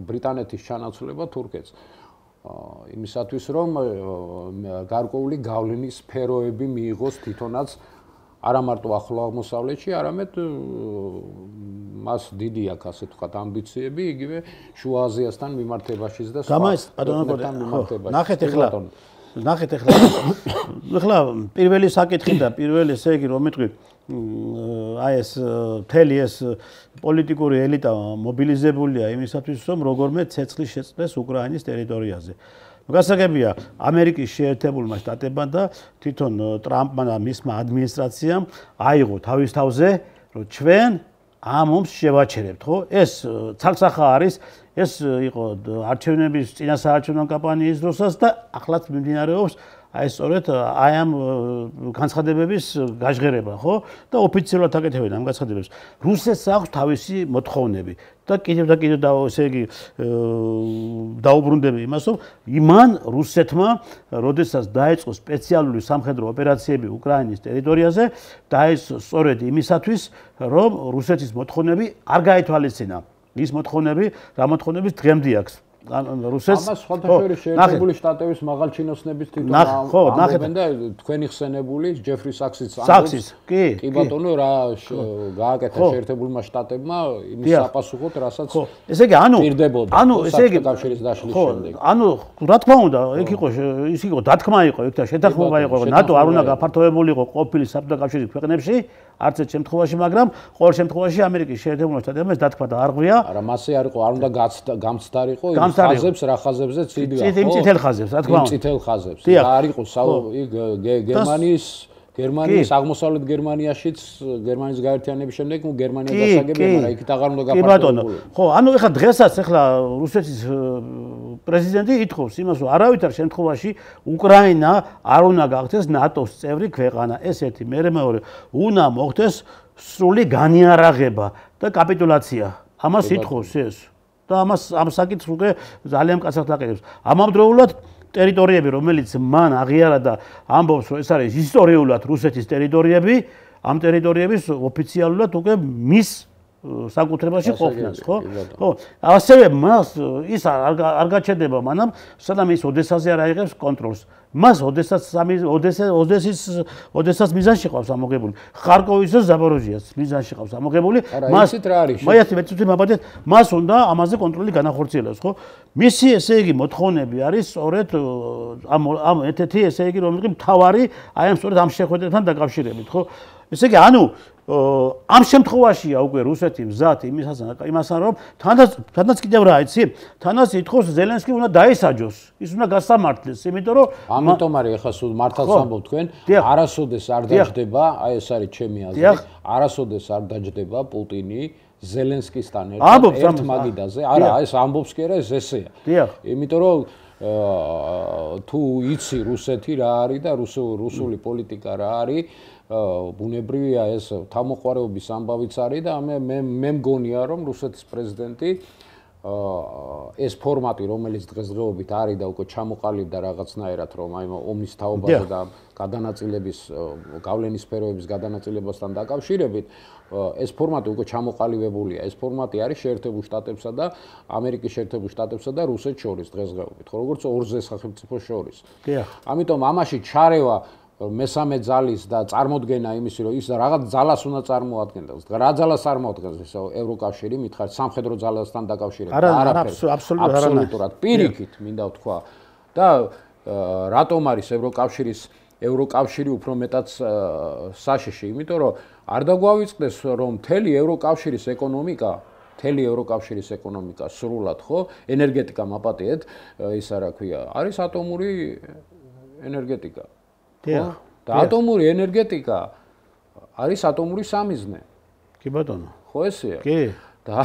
Speaker 2: ბრიტანეთის ჩანაცვლება თურქეთს იმისათვის რომ გარკვეული გავლენის სფეროები მიიღოს თვითონაც არა მარტო ახლო აღმოსავლეთში, არამედ მას დიდი აქვს ასე ვთქვათ ამბიციები იგივე შუა აზიასთან მიმართებაშიც და
Speaker 1: სხვა მიმართებაში. ნახეთ ახლა პირველი საკითხი და პირველი ესე იგი რომ მეთქვი აი ეს მთელი ეს პოლიტიკური ელიტა მობილიზებულია იმისათვის რომ როგორმე ცეცხლი შეწყდეს უკრაინის ტერიტორიაზე. გასაგებია ამერიკის შეერთებულმა შტატებმა და თვითონ ტრამპმა და მისმა ადმინისტრაციამ აიღო თავის თავზე რომ ჩვენ ამ ომს შევაჩერებთ, ხო? ეს ცალსახა არის, ეს იყო არჩევნების წინასაარჩევნო კამპანიის დროსაც და ახლაც მიმდინარეობს აი სწორედ აი ამ განცხადებების გაჟღერება, ხო? და ოფიციალურად აკეთებენ ამ განცხადებებს. რუსეთს აქვს თავისი მოთხოვნები და კიდევ ესე იგი დაუბრუნდები იმას, რომ იმან რუსეთმა, როდესაც დაიწყო სპეციალური სამხედრო ოპერაციები უკრაინის ტერიტორიაზე, დაიწყო სწორედ იმისათვის, რომ რუსეთის მოთხოვნები არ გაითვალისწინა. ის მოთხოვნები, რა მოთხოვნების დღემდე აქვს. რუსეთს
Speaker 2: ამას სხვადასხვა შეერთებული შტატების მაღალჩინოსნების თვითონ ამბობენ და თქვენი ხსენებული ჯეფრი საქსიც
Speaker 1: ამბობს
Speaker 2: კი ბატონო რა გააკეთა შეერთებულმა შტატებმა იმის საპასუხოდ რასაც
Speaker 1: ესე იგი ანუ ესე იგი
Speaker 2: კავშირის დაშლის შემდეგ
Speaker 1: ანუ რა თქმა უნდა ის იყო დათქმა იყო იქ და შეთანხმება იყო ნატო არ უნდა გაფართოებულიყო ყოფილი საბჭოთა კავშირის ქვეყნებში არც ერთ შემთხვევაში მაგრამ ყოველ შემთხვევაში ამერიკის შეერთებულმა შტატებმა ეს დათქმა და არღვია
Speaker 2: არა მასე არ იყო არ უნდა გამცდარიყო ხაზებს რა ხაზებზეც იდგა ხო?
Speaker 1: იმ წითელ ხაზებს, რა თქმა უნდა.
Speaker 2: წითელ ხაზებს. და არ იყო გერმანიის აღმოსავლეთ გერმანიაშიც გერმანიის გაერთიანების შემდეგ გერმანია დასაგებია, მაგრამ იქით აღარ უნდა გაფართოებულიყო.
Speaker 1: ხო, ანუ ეხლა დღესაც ეხლა რუსეთის პრეზიდენტი ითხოვს იმას, რომ არავითარ შემთხვევაში უკრაინა არ უნდა გახდეს ნატოს წევრი ქვეყანა. ეს ერთი, მეორე უნდა მოხდეს სრული განიარაღება და კაპიტულაცია. ამას ითხოვს ეს. და ამ საკითხს უკვე ძალიან მკაცრად აყენებს. ამავდროულად ტერიტორიები, რომელიც მან აღიარა და ამბობს, რომ ეს არის ისტორიულად რუსეთის ტერიტორიები, ამ ტერიტორიების ოფიციალურად უკვე მის საკუთრებაში ყოფნას, ხო? ხო. ასევე მას ის არ გაჩნდება მანამ, სადაც ის ოდესაზე არ აიღებს კონტროლს. მას ოდესას მიზანში ყავს ამოღებული. ხარკოვის და ზაპოროჟიას მიზანში ყავს ამოღებული.
Speaker 2: მას რა არის?
Speaker 1: მას უნდა ამაზე კონტროლი განახორციელოს, ხო? მისი ესე იგი მოთხოვნები არის სწორედ ამ ერთ-ერთი ესე იგი რომელი მთავარი აი ამ სწორედ ამ შეხვედრებთან დაკავშირებით, ხო? ესე იგი ანუ ამ შემთხვევაშია უკვე რუსეთი მზად იმასთან რომ თანაც კიდევ რა იცი თანაც ითხოვს ზელენსკი უნდა დაისაჯოს ის უნდა გასამართლეს იმიტომ რომ
Speaker 2: ამიტომ არის ახლა სულ მართალს ამბობ თქვენ არასოდეს არ დაждდება აი ეს არის ჩემი აზრი არასოდეს არ დაждდება პუტინი ზელენსკისთან ერთ მაგიდაზე არა ეს ამბობს კი არა ეს ესეა იმიტომ რომ თუ იცი რუსეთი რა არის და რუსული პოლიტიკა რა არის ბუნებრივია ეს თავმოყარეობის ამბავიც არის და მე მგონია რომ რუსეთის პრეზიდენტი ეს ფორმატი რომელიც დღესდღეობით არის და უკვე ჩამოყალიბდა რაღაცნაირად რომ აი ომის თაობაზე და გადანაწილების გავლენის სფეროების გადანაწილებასთან დაკავშირებით ეს ფორმატი უკვე ჩამოყალიბებულია ეს ფორმატი არის შეერთებულ შტატებსა და ამერიკის შეერთებულ შტატებსა და რუსეთს შორის დღესდღეობით ხო როგორც ორზე სახელმწიფოს შორის ამიტომ ამაში ჩარევა მესამე ძალის და წარმოდგენა იმისი რომ ის რაღაც ძალას უნდა წარმოადგენდეს. რა ძალას წარმოადგენს ეს ევროკავშირი მითხარ სამხედრო ძალასთან დაკავშირებით აბსოლუტურად პირიქით მინდა ვთქვა და რატომ არის ევროკავშირი უფრო მეტად საშიში იმიტომ რომ არ დაგვავიწყდეს რომ მთელი ევროკავშირის ეკონომიკა სრულად ხო ენერგეტიკა მაპატიეთ ისა რა ქვია არის ატომური ენერგეტიკა და ატომური ენერგეტიკა არის ატომური სამიზნე.
Speaker 1: კი ბატონო.
Speaker 2: ხო ესეა?
Speaker 1: კი.
Speaker 2: და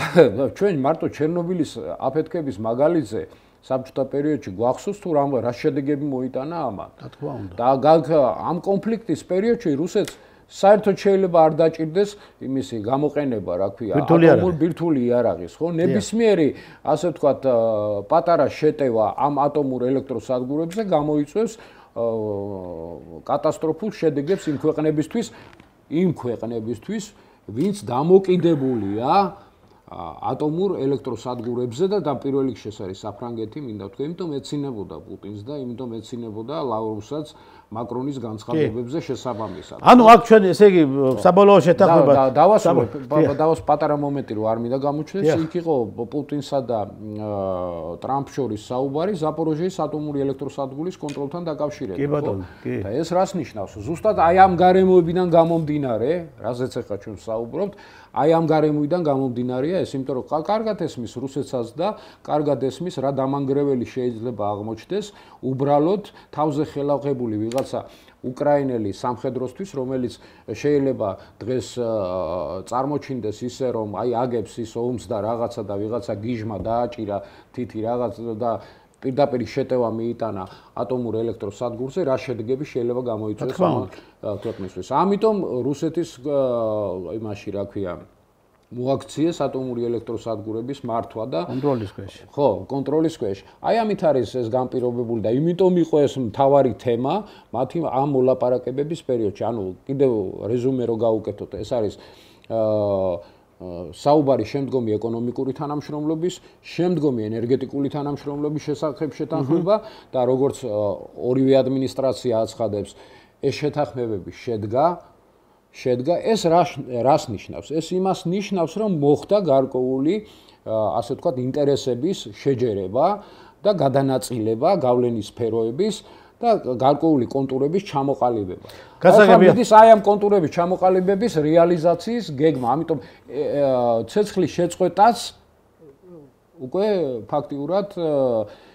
Speaker 2: ჩვენ მარტო ჩერნობილის აფეთქების მაგალითზე საბჭოთა პერიოდში გვახსოვს თუ რა შედეგები მოიტანა ამან.
Speaker 1: რა თქმა უნდა.
Speaker 2: და ამ კონფლიქტის პერიოდში რუსეთს საერთოდ შეიძლება არ დაჭირდეს იმისი გამოყენება, რა ქვია, ბირთვული იარაღის, ხო? ნებისმიერი, ასე ვთქვათ, პატარა შეტევა ამ ატომურ ელექტროსადგურებზე გამოიწვევს კატასტროფულ შედეგებს იმ ქვეყნებისთვის, ვინც დამოკიდებულია ატომურ ელექტროსადგურებზე და პირველ რიგში ეს არის საფრანგეთი, მინდა ვთქვი, იმიტომ ეცინებოდა პუტინს და იმიტომ ეცინებოდა ლავროვსაც მაკრონის განცხადებებზე შესაბამისად.
Speaker 1: ანუ აქ ჩვენ ესე იგი საბოლოო შეთანხმება
Speaker 2: დავას პატარა მომენტი რომ არ მინდა გამოჩნდეს, იქ იყო პუტინსა და ტრამპ შორის საუბარი ზაპოროჟიის ატომური ელექტროსადგურის კონტროლთან დაკავშირებით.
Speaker 1: კი ბატონო, კი.
Speaker 2: და ეს რას ნიშნავს? ზუსტად აი ამ გარემოებიდან გამომდინარე, რაზეც ახლა ჩვენ საუბრობთ, აი ამ გარემოებიდან გამომდინარეა ეს, იმიტომ რომ კარგად ესმის რუსეთსაც და კარგად ესმის რა დამანგრეველი შეიძლება აღმოჩნდეს უბრალოდ თავზე ხელაღებული ვიღაცა უკრაინელი სამხედროსთვის, რომელიც შეიძლება დღეს წარმოჩინდეს ისე რომ აი აგებს ის ომს და რაღაცა და ვიღაცა გიჟმა დააჭირა თითი რაღაც და პირდაპირ შეტევა მიიტანა ატომურ ელექტროსადგურზე, რა შედეგები შეიძლება გამოიწვიოს ამ ქვეყნისთვის. ამიტომ რუსეთის იმაში, რა ქვია, მოაქციეს ატომური ელექტროსადგურების მართვა და
Speaker 1: კონტროლის ქვეშ.
Speaker 2: ხო, კონტროლის ქვეშ. აი ამით არის ეს განპირობებული და იმიტომ იყო ეს მთავარი თემა მათი ამ მოლაპარაკებების პერიოდში. ანუ კიდევ რეზუმე რო გავუკეთოთ, ეს არის საუბარი შემდგომი ეკონომიკური თანამშრომლობის, შემდგომი ენერგეტიკული თანამშრომლობის შესახებ შეთანხმება და როგორც ორივე ადმინისტრაცია აცხადებს, ეს შეთანხმებები შედგა, ეს რას ნიშნავს? ეს იმას ნიშნავს, რომ მოხდა გარკვეული, ასე ვთქვათ, ინტერესების შეჯერება და გადანაწილება გავლენის სფეროების და გარკვეული კონტურების ჩამოყალიბება.
Speaker 1: გასაგებია.
Speaker 2: მიდის აი ამ კონტურების ჩამოყალიბების რეალიზაციის გეგმა, ამიტომ ცეცხლის შეწყვეტაც უკვე ფაქტიურად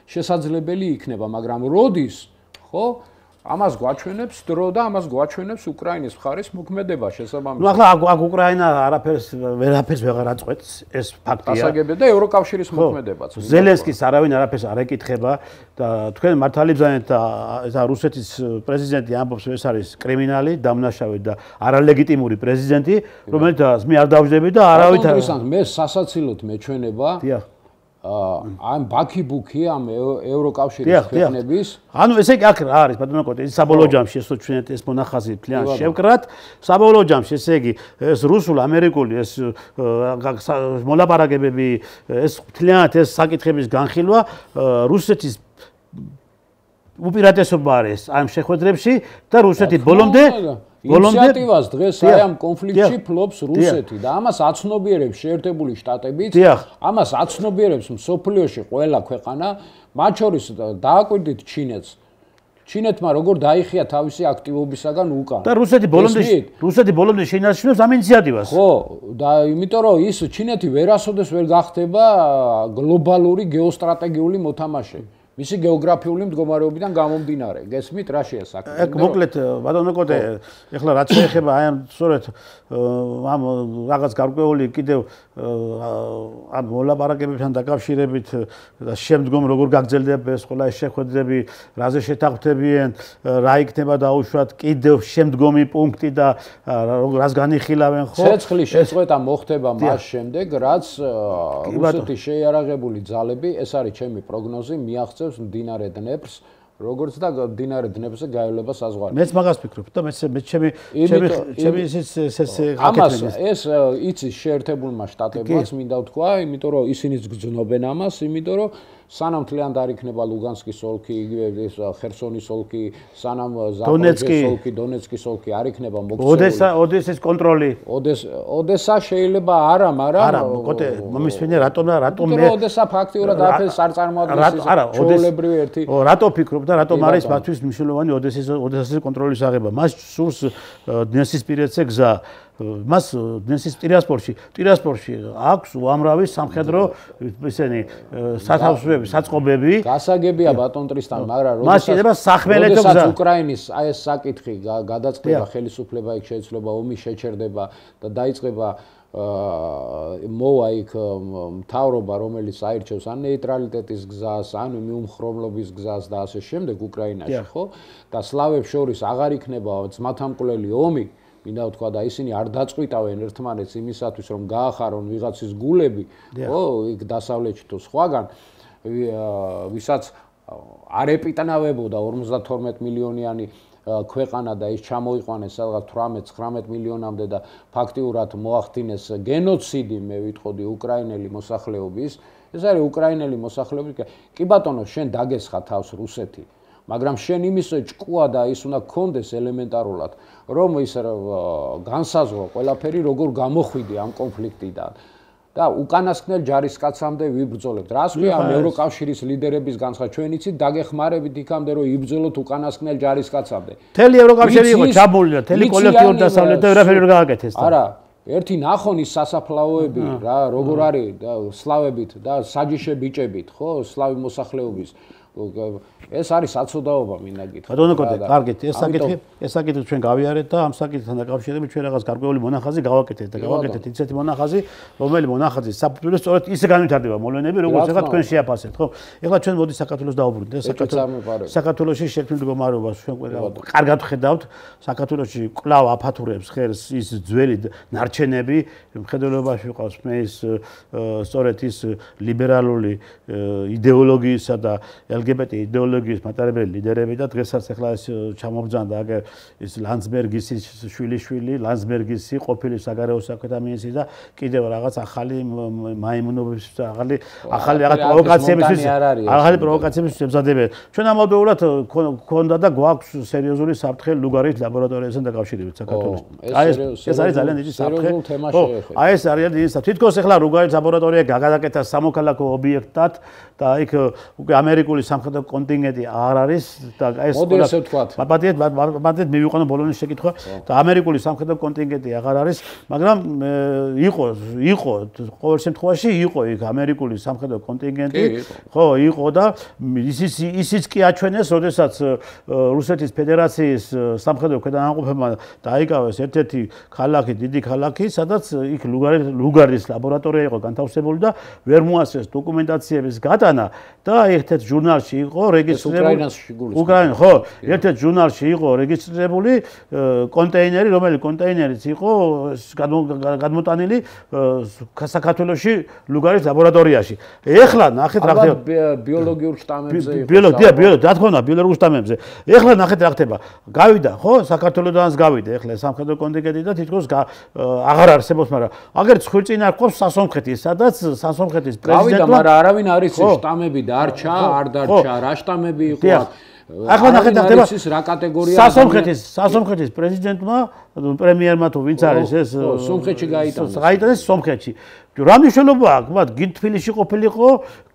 Speaker 2: შესაძლებელი იქნება, მაგრამ როდის, ხო? ამას გვაჩვენებს დრო და ამას გვაჩვენებს უკრაინის მხარის მოქმედება შესაბამისად.
Speaker 1: ნუ ახლა აქ უკრაინა ვერაფერს ვეღარ აწყვეტს, ეს ფაქტია.
Speaker 2: გასაგებია და ევროკავშირის მოქმედებაც.
Speaker 1: ზელენსკის არავინ არაფერს არ ეკითხება და თქვენ მართალი ბრძანეთ და ესა რუსეთის პრეზიდენტი ამბობს, ეს არის კრიმინალი, დამნაშავე და არალეგიტიმური პრეზიდენტი, რომელიც მე არ დავждები და არავით
Speaker 2: მე სასაცილოდ მეჩვენება.
Speaker 1: დიახ.
Speaker 2: ამ ბაქიბუქი ამ ევროკავშირის ქვეყნების
Speaker 1: ანუ ესე იგი აქ რა არის ბატონო კოტე ის საბოლოო ჯამში ეს ჩვენეთ ეს მონახაზი თლიან შევკრათ საბოლოო ჯამში ესე იგი ეს რუსულ-ამერიკული ეს მოლაპარაკებები ეს თლიანად ეს საკითხების განხილვა რუსეთის უპირატესობა არის ამ შეხვედრებში და რუსეთი ბოლომდე
Speaker 2: ინიციატივას დღეს აი ამ კონფლიქტში ფლობს რუსეთი და ამას აცნობიერებს შეერთებული შტატებიც, ამას აცნობიერებს მსოფლიოში ყველა ქვეყანა, მათ შორის დააკვირდით ჩინეთს. ჩინეთმა როგორ დაიხია თავისი აქტივობისაგან უკან.
Speaker 1: და რუსეთი ბოლომდე შეინარჩუნებს ამ ინიციატივას.
Speaker 2: ხო, და იმიტომ რომ ის ჩინეთი ვერასოდეს ვერ გახდება გლობალური გეოსტრატეგიული მოთამაშე. მისი გეოგრაფიული მდგომარეობიდან გამომდინარე. გესმით რა შეასაკეთე?
Speaker 1: ეგ მოკლედ ბატონო კოტე, ეხლა რაც შეეხება აი ამ სწორედ ამ რაღაც გარკვეული კიდევ ამ მოლაპარაკებებთან დაკავშირებით და შემდგომ როგორ გაგრძელდება ეს ყველა ეს შეხვედრები, რაზე შეთანხმდებიან, რა იქნება დაუშვათ კიდევ შემდგომი პუნქტი და რას განიხილავენ, ხო?
Speaker 2: ცეცხლის შეწყვეტა მოხდება მას შემდეგ, რაც რუსეთის შეიარაღებული ძალები, ეს არის ჩემი პროგნოზი, მიაღწევს მდინარე დნეპრს, როგორც და მდინარე დნეპრზე გაევლება საზღვარი.
Speaker 1: მეც მაგას ვფიქრობ და ჩემი
Speaker 2: ამას ეს იცის შეერთებულმა შტატებმაც მინდა ვთქვა, იმიტომ რომ ისინიც გძნობენ ამას, იმიტომ რომ სანამ თლიანად არ იქნება ლუგანსკის ოლქი, იგივე ეს ხერსონის ოლქი, სანამ ზაპოროჟიეს ოლქი, დონეცკის ოლქი არ იქნება მოქცეული.
Speaker 1: ოდესის კონტროლი.
Speaker 2: ოდესა შეიძლება არა, მაგრამ
Speaker 1: არა, კოტე, მომისმენია რატომ
Speaker 2: მე ოდესა ფაქტიურად არაფერს არ წარმოადგენს ჩვეულებრივი ერთი.
Speaker 1: რატო ფიქრობ და რატომ არის მათთვის მნიშვნელოვანი ოდესის კონტროლის აღება? მას სურს დნესისპირეთზე გზა. მას დნესის ტირასპოლში აქვს უამრავი სამხედრო ისენი სათავსოები, საწყობები.
Speaker 2: გასაგებია ბატონ ტრისტან, მაგრამ
Speaker 1: მას შეიძლება სახმელეთო გზა.
Speaker 2: როდესაც უკრაინის აი ეს საკითხი გადაწყდება ხელისუფლება იქ შეიძლება ომი შეჩერდება და დაიწყება მოვა იქ მთავრობა, რომელიც აირჩევს ან ნეიტრალიტეტის გზას, ან მიუმხრობლობის გზას და ასე შემდეგ უკრაინაში, ხო? და სლავებს შორის აღარ იქნება ძმათამკვლელი ომი, მინდა ვთქვა და ისინი არ დაწყვიტავენ ერთმანეთს იმისათვის, რომ გაახარონ ვიღაცის გულები, ხო, იქ დასავლეთში თუ სხვაგან, ვისაც არ ეპიტნავებოდა 52 მილიონიანი ქვეყანა და ის ჩამოიყვანეს სადღაც 18-19 მილიონამდე და ფაქტიურად მოახდინეს გენოციდი, მე ვიტყოდი, უკრაინელი მოსახლეობის. ეს არის უკრაინელი მოსახლეობის. კი ბატონო, შენ დაგესხა თავს რუსეთი, მაგრამ შენ იმის ჭკუა და ის უნდა გქონდეს ელემენტარულად, რომ ის განსაზღვრო ყველაფერი როგორ გამოხვიდე ამ კონფლიქტიდან. და უკანასკნელ ჯარისკაცამდე ვიბრძოლებთ. რას ქვია ამ ევროკავშირის ლიდერების განცხადება? ჩვენ იცით დაგეხმარებით იქამდე რომ იბრძოლოთ უკანასკნელ ჯარისკაცამდე.
Speaker 1: მთელი ევროკავშირი იყო ჩაბმული და მთელი კოლექტიური დასავლეთ და ვერაფერი არ გააკეთეს.
Speaker 2: არა, ერთი ნახონის სასაფლაოები რა, როგორ არის სლავებით და საჯიში ბიჭებით, ხო, სლავი მოსახლეობის. ეს არის საცოდაობა მინდა გითხრათ.
Speaker 1: ბატონო კოტე, კარგით, ეს საკითხი ჩვენ გავიარეთ და ამ საკითხთან დაკავშირებით ჩვენ რაღაც გარკვეული მონახაზი გავაკეთეთ და გავაკეთეთ ისეთი მონახაზი, რომელიც მონახაზი საფუძველზე სწორედ ისე განვითარდება მოვლენები, როგორც ახლა თქვენ შეაფასეთ, ხო? ახლა ჩვენ მოდი საქართველოს დაუბრუნდეთ. საქართველოში შექმნილ მდგომარეობას ჩვენ კარგად ხედავთ. საქართველოში კვლავ აფათურებს ხერს ის ძველი ნარჩენები, მხედველობაში ყავს მე ის სწორედ ის ლიბერალური იდეოლოგიისა და LGBT იდეოლოგიის მატარებელი ლიდერები და დღესაც ახლა ეს ჩამობძანდა აგერ ის ლანცბერგის შვილიშვილი, ლანცბერგის ყოფილი საგარეო საქმეთა მინისტრი და კიდევ რაღაც ახალი მაიმუნობის ახალი პროვოკაციების ემზადებიან. ჩვენ ამავდროულად გქონდა და გვაქვს სერიოზული საფრთხე ლუგარის ლაბორატორიასთან დაკავშირებით საქართველოს. ეს არის ძალიან დიდი საფრთხე. აი ეს არის დიდი საფრთხე. თითქოს ახლა ლუგარის ლაბორატორია გაგაკეთა სამოქალაქო ობიექტად და იქ უკვე ამერიკული სამხედრო კონტინგენტი არ არის და ეს მოდიეთ მივიყვანო ბოლონის შეკითხვა და ამერიკული სამხედრო კონტინგენტი აღარ არის, მაგრამ იყო ყოველ შემთხვევაში იყო იქ ამერიკული სამხედრო კონტინგენტი, ხო, იყო და ისიც კი აჩვენეს, როდესაც რუსეთის ფედერაციის სამხედრო ქვედანაყოფებმა დაიკავეს ერთ-ერთი ქალაქი, დიდი ქალაქი, სადაც იქ ლუგარის ლაბორატორია იყო განთავსებული და ვერ მოასწრეს დოკუმენტაციების გატანა და ერთ-ერთ ჟურნალში იყო რეგისტრირებული უკრაინა, ხო, ერთ-ერთ ჟურნალში იყო რეგისტრირებული კონტეინერი, რომელიც კონტეინერიც იყო გადმოტანილი საქართველოში ლუგარის ლაბორატორიაში. ეხლა ნახეთ რა ხდება
Speaker 2: ბიოლოგიურ შტამებზე იყო.
Speaker 1: ბიოლოგია, რა თქმა უნდა, ბიოლოგიურ შტამებზე. ეხლა ნახეთ რა ხდება. გავიდა, ხო, საქართველოდანაც გავიდა ეხლა სამხედრო კონტინგენტი და თითქოს აღარ არსებობს, მაგრამ აგერ ხვირწინა ყავს სასომხეთი, სადაც სასომხეთის პრეზიდენტმა
Speaker 2: გავიდა, მაგრამ არავინ არ იცის შტამები დარჩა, არ დარჩა, რა შტამები იყო აქ.
Speaker 1: ახლა ნახეთ რა ხდება
Speaker 2: რა კატეგორია
Speaker 1: სასომხეთის პრეზიდენტმა პრემიერმა თუ ვინც არის ეს
Speaker 2: სომხეთში
Speaker 1: გაიტანეს სომხეთში. რა მნიშვნელობა აქვს მათ გინ თბილისში ყოფილიყო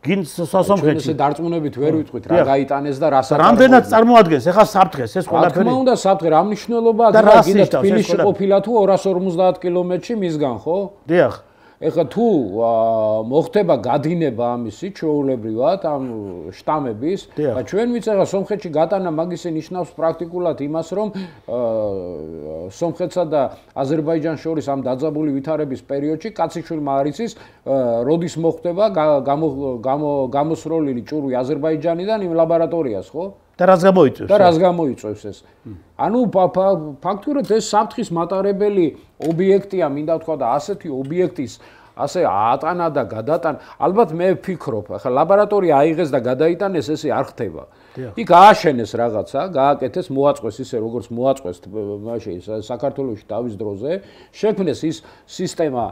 Speaker 1: გინ სასომხეთში.
Speaker 2: ჩვენ ესე დარწმუნებით ვერ ვიტყვით რა გაიტანეს და რა საკითხია.
Speaker 1: რამდენად წარმოადგენს ახლა საფრთხეს ეს ყველაფერი.
Speaker 2: რა თქმა უნდა საფრთხე რა მნიშვნელობა აქვს გინ თბილისში ყოფილა თუ 250 კილომეტრში მისგან ხო?
Speaker 1: დიახ.
Speaker 2: ეხლა თუ მოხდება გადინება ამისი ჩვეულებრივად ამ შტამების და ჩვენ ვიცახა სომხეთში გატანა მაგისი ნიშნავს პრაქტიკულად იმას რომ სომხეთსა და აზერბაიჯანს შორის ამ დაძაბული ვითარების პერიოდში კაციშვილმა არ იცის როდის მოხდება გამოსროლილი ჭურვი აზერბაიჯანიდან იმ ლაბორატორიას ხო
Speaker 1: და რას
Speaker 2: გამოიწვევს ეს ანუ ფაქტურად ეს საფრთხის მატარებელი ობიექტია მინდა ვთქვა და ასეთი ობიექტის ასე ატანა და გადატანა ალბათ მე ვფიქრობ ახლა ლაბორატორია აიღეს და გადაიტანეს ესე არ ხდება იქ ააშენეს რაღაცა გააკეთეს მოაწყვეს ისე როგორც მოაწყვეს მაშინ საქართველოში დავის დროზე შექმნეს ის სისტემა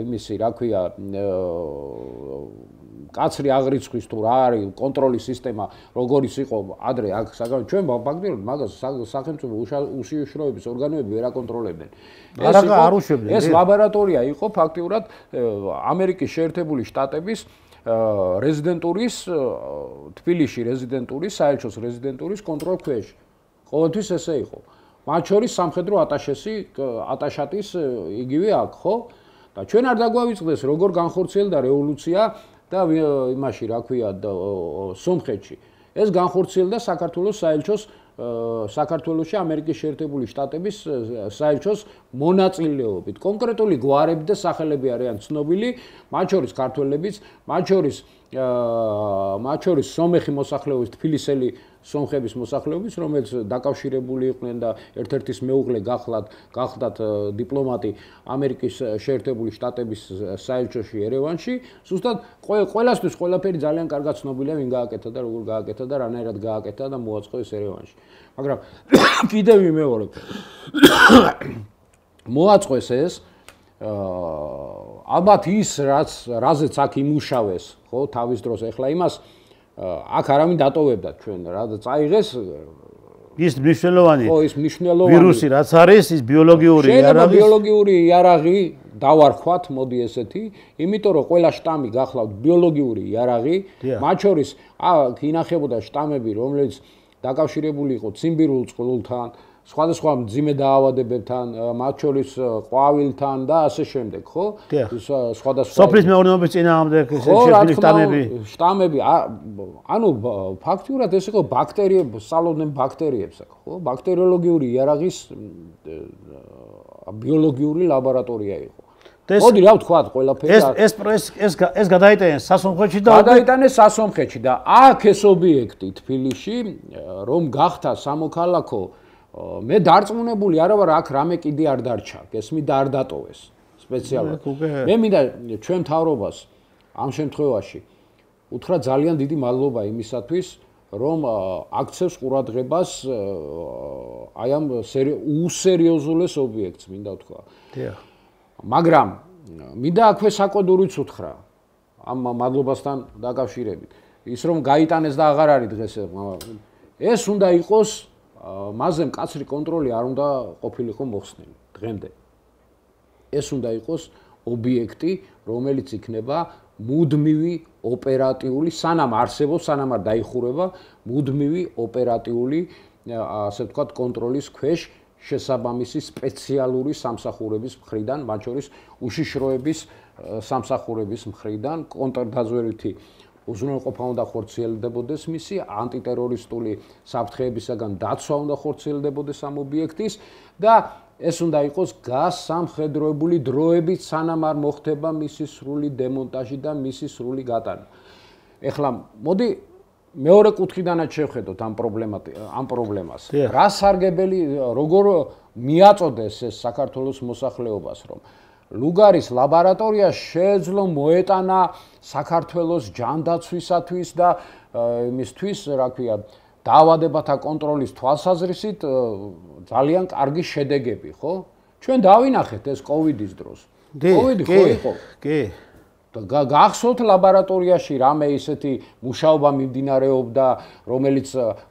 Speaker 2: იმისი რა ქვია კაცრი აღრიცხვის თუ რა არის კონტროლის სისტემა როგორიც იყო ადრე აქ ჩვენ ფაქტობრივად მაგას სახელმწიფო უშიშროების ორგანოები ვერ აკონტროლებდნენ ეს ლაბორატორია იყო ფაქტობრივად ამერიკის შეერთებული შტატების რეზიდენტურის თბილისში რეზიდენტურის საელჩოს რეზიდენტურის კონტროლ ქვეშ ყოველთვის ესე იყო მათ შორის სამხედრო ატაშატის იგივე აქ ხო და ჩვენ არ დაგვავიწყდეს როგორ განხორციელდა რევოლუცია და იმაში რა ქვია სომხეთში ეს განხორციელდა საქართველოს საელჩოს საქართველოში ამერიკის შეერთებული შტატების საელჩოს მონაწილეობით. კონკრეტული გვარები და სახელები არიან ცნობილი, მათ შორის ქართველებიც, მათ შორის სომეხი მოსახლეობის, თბილისელი სომხების მოსახლეობის, რომელიც დაკავშირებული იყვნენ და ერთ-ერთის მეუღლე გახლდათ დიპლომატი ამერიკის შეერთებული შტატების საელჩოში ერევანში. ზუსტად ყველასთვის ყველაფერი ძალიან კარგად ცნობილია, ვინ გააკეთა და როგორ გააკეთა და რანაირად გააკეთა და მოაწყოს ერევანში. მაგრამ კიდევ ვიმეორებ. მოაწყოს ეს ალბათ ის რაზეც აქ იმუშავეს, ხო, თავის დროს ეხლა იმას აქ არავინ დატოვებდა ჩვენ რა და წაიღეს
Speaker 1: ის მნიშვნელოვანი
Speaker 2: ვირუსი
Speaker 1: რაც არის ის ბიოლოგიური
Speaker 2: იარაღი ბიოლოგიური იარაღი დავარქვათ მოდი ესეთი იმიტომ რომ ყველა შტამი გახლავთ ბიოლოგიური იარაღი მათ შორის აქ ინახებოდა შტამები რომელიც დაკავშირებული იყო ციმბირულ წყლულთან სხვადასხვა მძიმე დაავადებებთან მათ შორის ყვავილთან და ასე შემდეგ ხო სხვადასხვა სოფლის
Speaker 1: მეურნეობის წინააღმდეგ შექმნილი
Speaker 2: შტამები ანუ ფაქტიურად ეს იყო ბაქტერიები სწავლობდნენ ბაქტერიებს ხო ბაქტერიოლოგიური იარაღის ბიოლოგიური ლაბორატორია იყო მოდი რა ვთქვათ ყველაფერი
Speaker 1: ეს გადაიტანეს სასომხეთში და
Speaker 2: გადაიტანეს სასომხეთში და აქ ეს ობიექტი თბილისში რომ გახდა სამოქალაქო მე დარწმუნებული არა ვარ აქ რამე კიდე არ დარჩა გესმით და არ დატოვეს სპეციალურად მე მინდა ჩვენ მთავრობას ამ შემთხვევაში უთხრა ძალიან დიდი მადლობა იმისათვის რომ აქცევს ყურადღებას აი ამ უსერიოზულეს ობიექტს მინდა ვთქვა მაგრამ მინდა აქვე საკოდურიც უთხრა ამ მადლობასთან დაკავშირებით ის რომ გაიტანეს და აღარ არის დღეს ეს უნდა იყოს მასზე მკაცრი კონტროლი არ უნდა ყოფილიყო მოხსნილი დღემდე ეს უნდა იყოს ობიექტი რომელიც იქნება მუდმივი ოპერატიული სანამ არსებობს სანამ არ დაიხურება მუდმივი ოპერატიული ასე ვთქვათ კონტროლის ქვეშ შესაბამისი სპეციალური სამსახურების მხრიდან მათ შორის უშიშროების სამსახურების მხრიდან კონტრდაზვერვითი უზრუნველყოფა უნდა ხორციელდებოდეს მისი ანტიტერორისტული საფრთხეებისაგან დაცვა უნდა ხორციელდებოდეს ამ ობიექტის და ეს უნდა იყოს გასამხედროებული დროებით სანამ არ მოხდება მისი სრული დემონტაჟი და მისი სრული გატანა. ეხლა მოდი მეორე კუთხიდანაც შევხედოთ ამ პრობლემას. რა სარგებელი როგორ მიაწოდეს ეს საქართველოს მოსახლეობას რომ ლუგარის ლაბორატორია შეეძლო მოეტანა საქართველოს ჯანდაცვისათვის და იმისთვის, რა ქვია, დაავადებათა კონტროლის თვალსაზრისით ძალიან კარგი შედეგები, ხო? ჩვენ დავინახეთ ეს კოვიდის დროს. კოვიდი ხო იყო?
Speaker 1: კი.
Speaker 2: გახსოვთ ლაბორატორიაში რამე ისეთი მუშაობა მიმდინარეობდა, რომელიც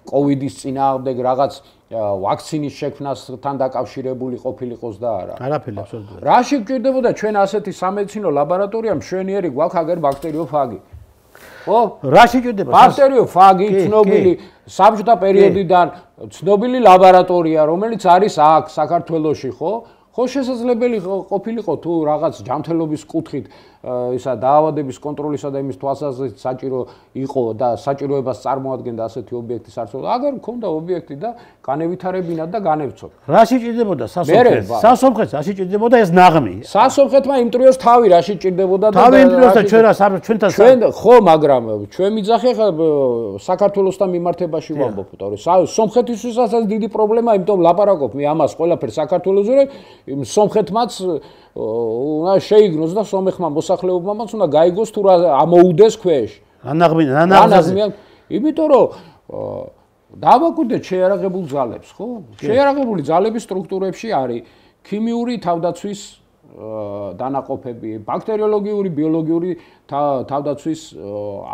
Speaker 2: კოვიდის წინააღმდეგ რაღაც ვაქცინის შექმნასთან დაკავშირებული ყოფილიყოს და არა.
Speaker 1: არაფერი აბსოლუტურად.
Speaker 2: რაში გვჭირდებოდა ჩვენ ასეთი სამედიცინო ლაბორატორია მშვენიერი გვაქვს აგერ ბაქტერიოფაგი. ხო?
Speaker 1: რაში გვჭირდება?
Speaker 2: ბაქტერიოფაგი ცნობილი საბჭოთა პერიოდიდან ცნობილი ლაბორატორია, რომელიც არის აქ საქართველოში, ხო? ხო შესაძლებელი ყოფილიყო თუ რაღაც ჯანმრთელობის კუთხით ისა დაავადების კონტროლისა და იმის თვალსაზრისით საჭირო იყო და საჭიროებას წარმოადგენდა ასეთი ობიექტის არსებობა. აგერ მქონდა ობიექტი და განევითარებინათ და განევცოთ.
Speaker 1: რაში ჭირდებოდა სასომხეთს? სასომხეთს რაში ჭირდებოდა ეს ნაღმი?
Speaker 2: სასომხეთმა იმტრიოს თავი რაში ჭირდებოდა და
Speaker 1: თავი იმტრიოს და ჩვენთან
Speaker 2: ჩვენ ხო, მაგრამ ჩვენ მიძახე საქართველოსთან მიმართებაში ვამბობთ, რომ სომხეთისთვისაც დიდი პრობლემა, იმიტომ ლაპარაკობ მე ამას ყველაფერს საქართველოს ზურე სომხეთმაც უნდა შეიგნოს და სომეხმა მოსახლეობამაც უნდა გაიგოს თუ რა ამოუდეს ქვეშ.
Speaker 1: ანაღმიან.
Speaker 2: იმიტომ რომ დავაკვირდეთ შეიარაღებულ ძალებს, ხო? შეიარაღებული ძალების სტრუქტურებში არის ქიმიური თავდაცვის დანაყოფები, ბაქტერიოლოგიური, ბიოლოგიური თავდაცვის,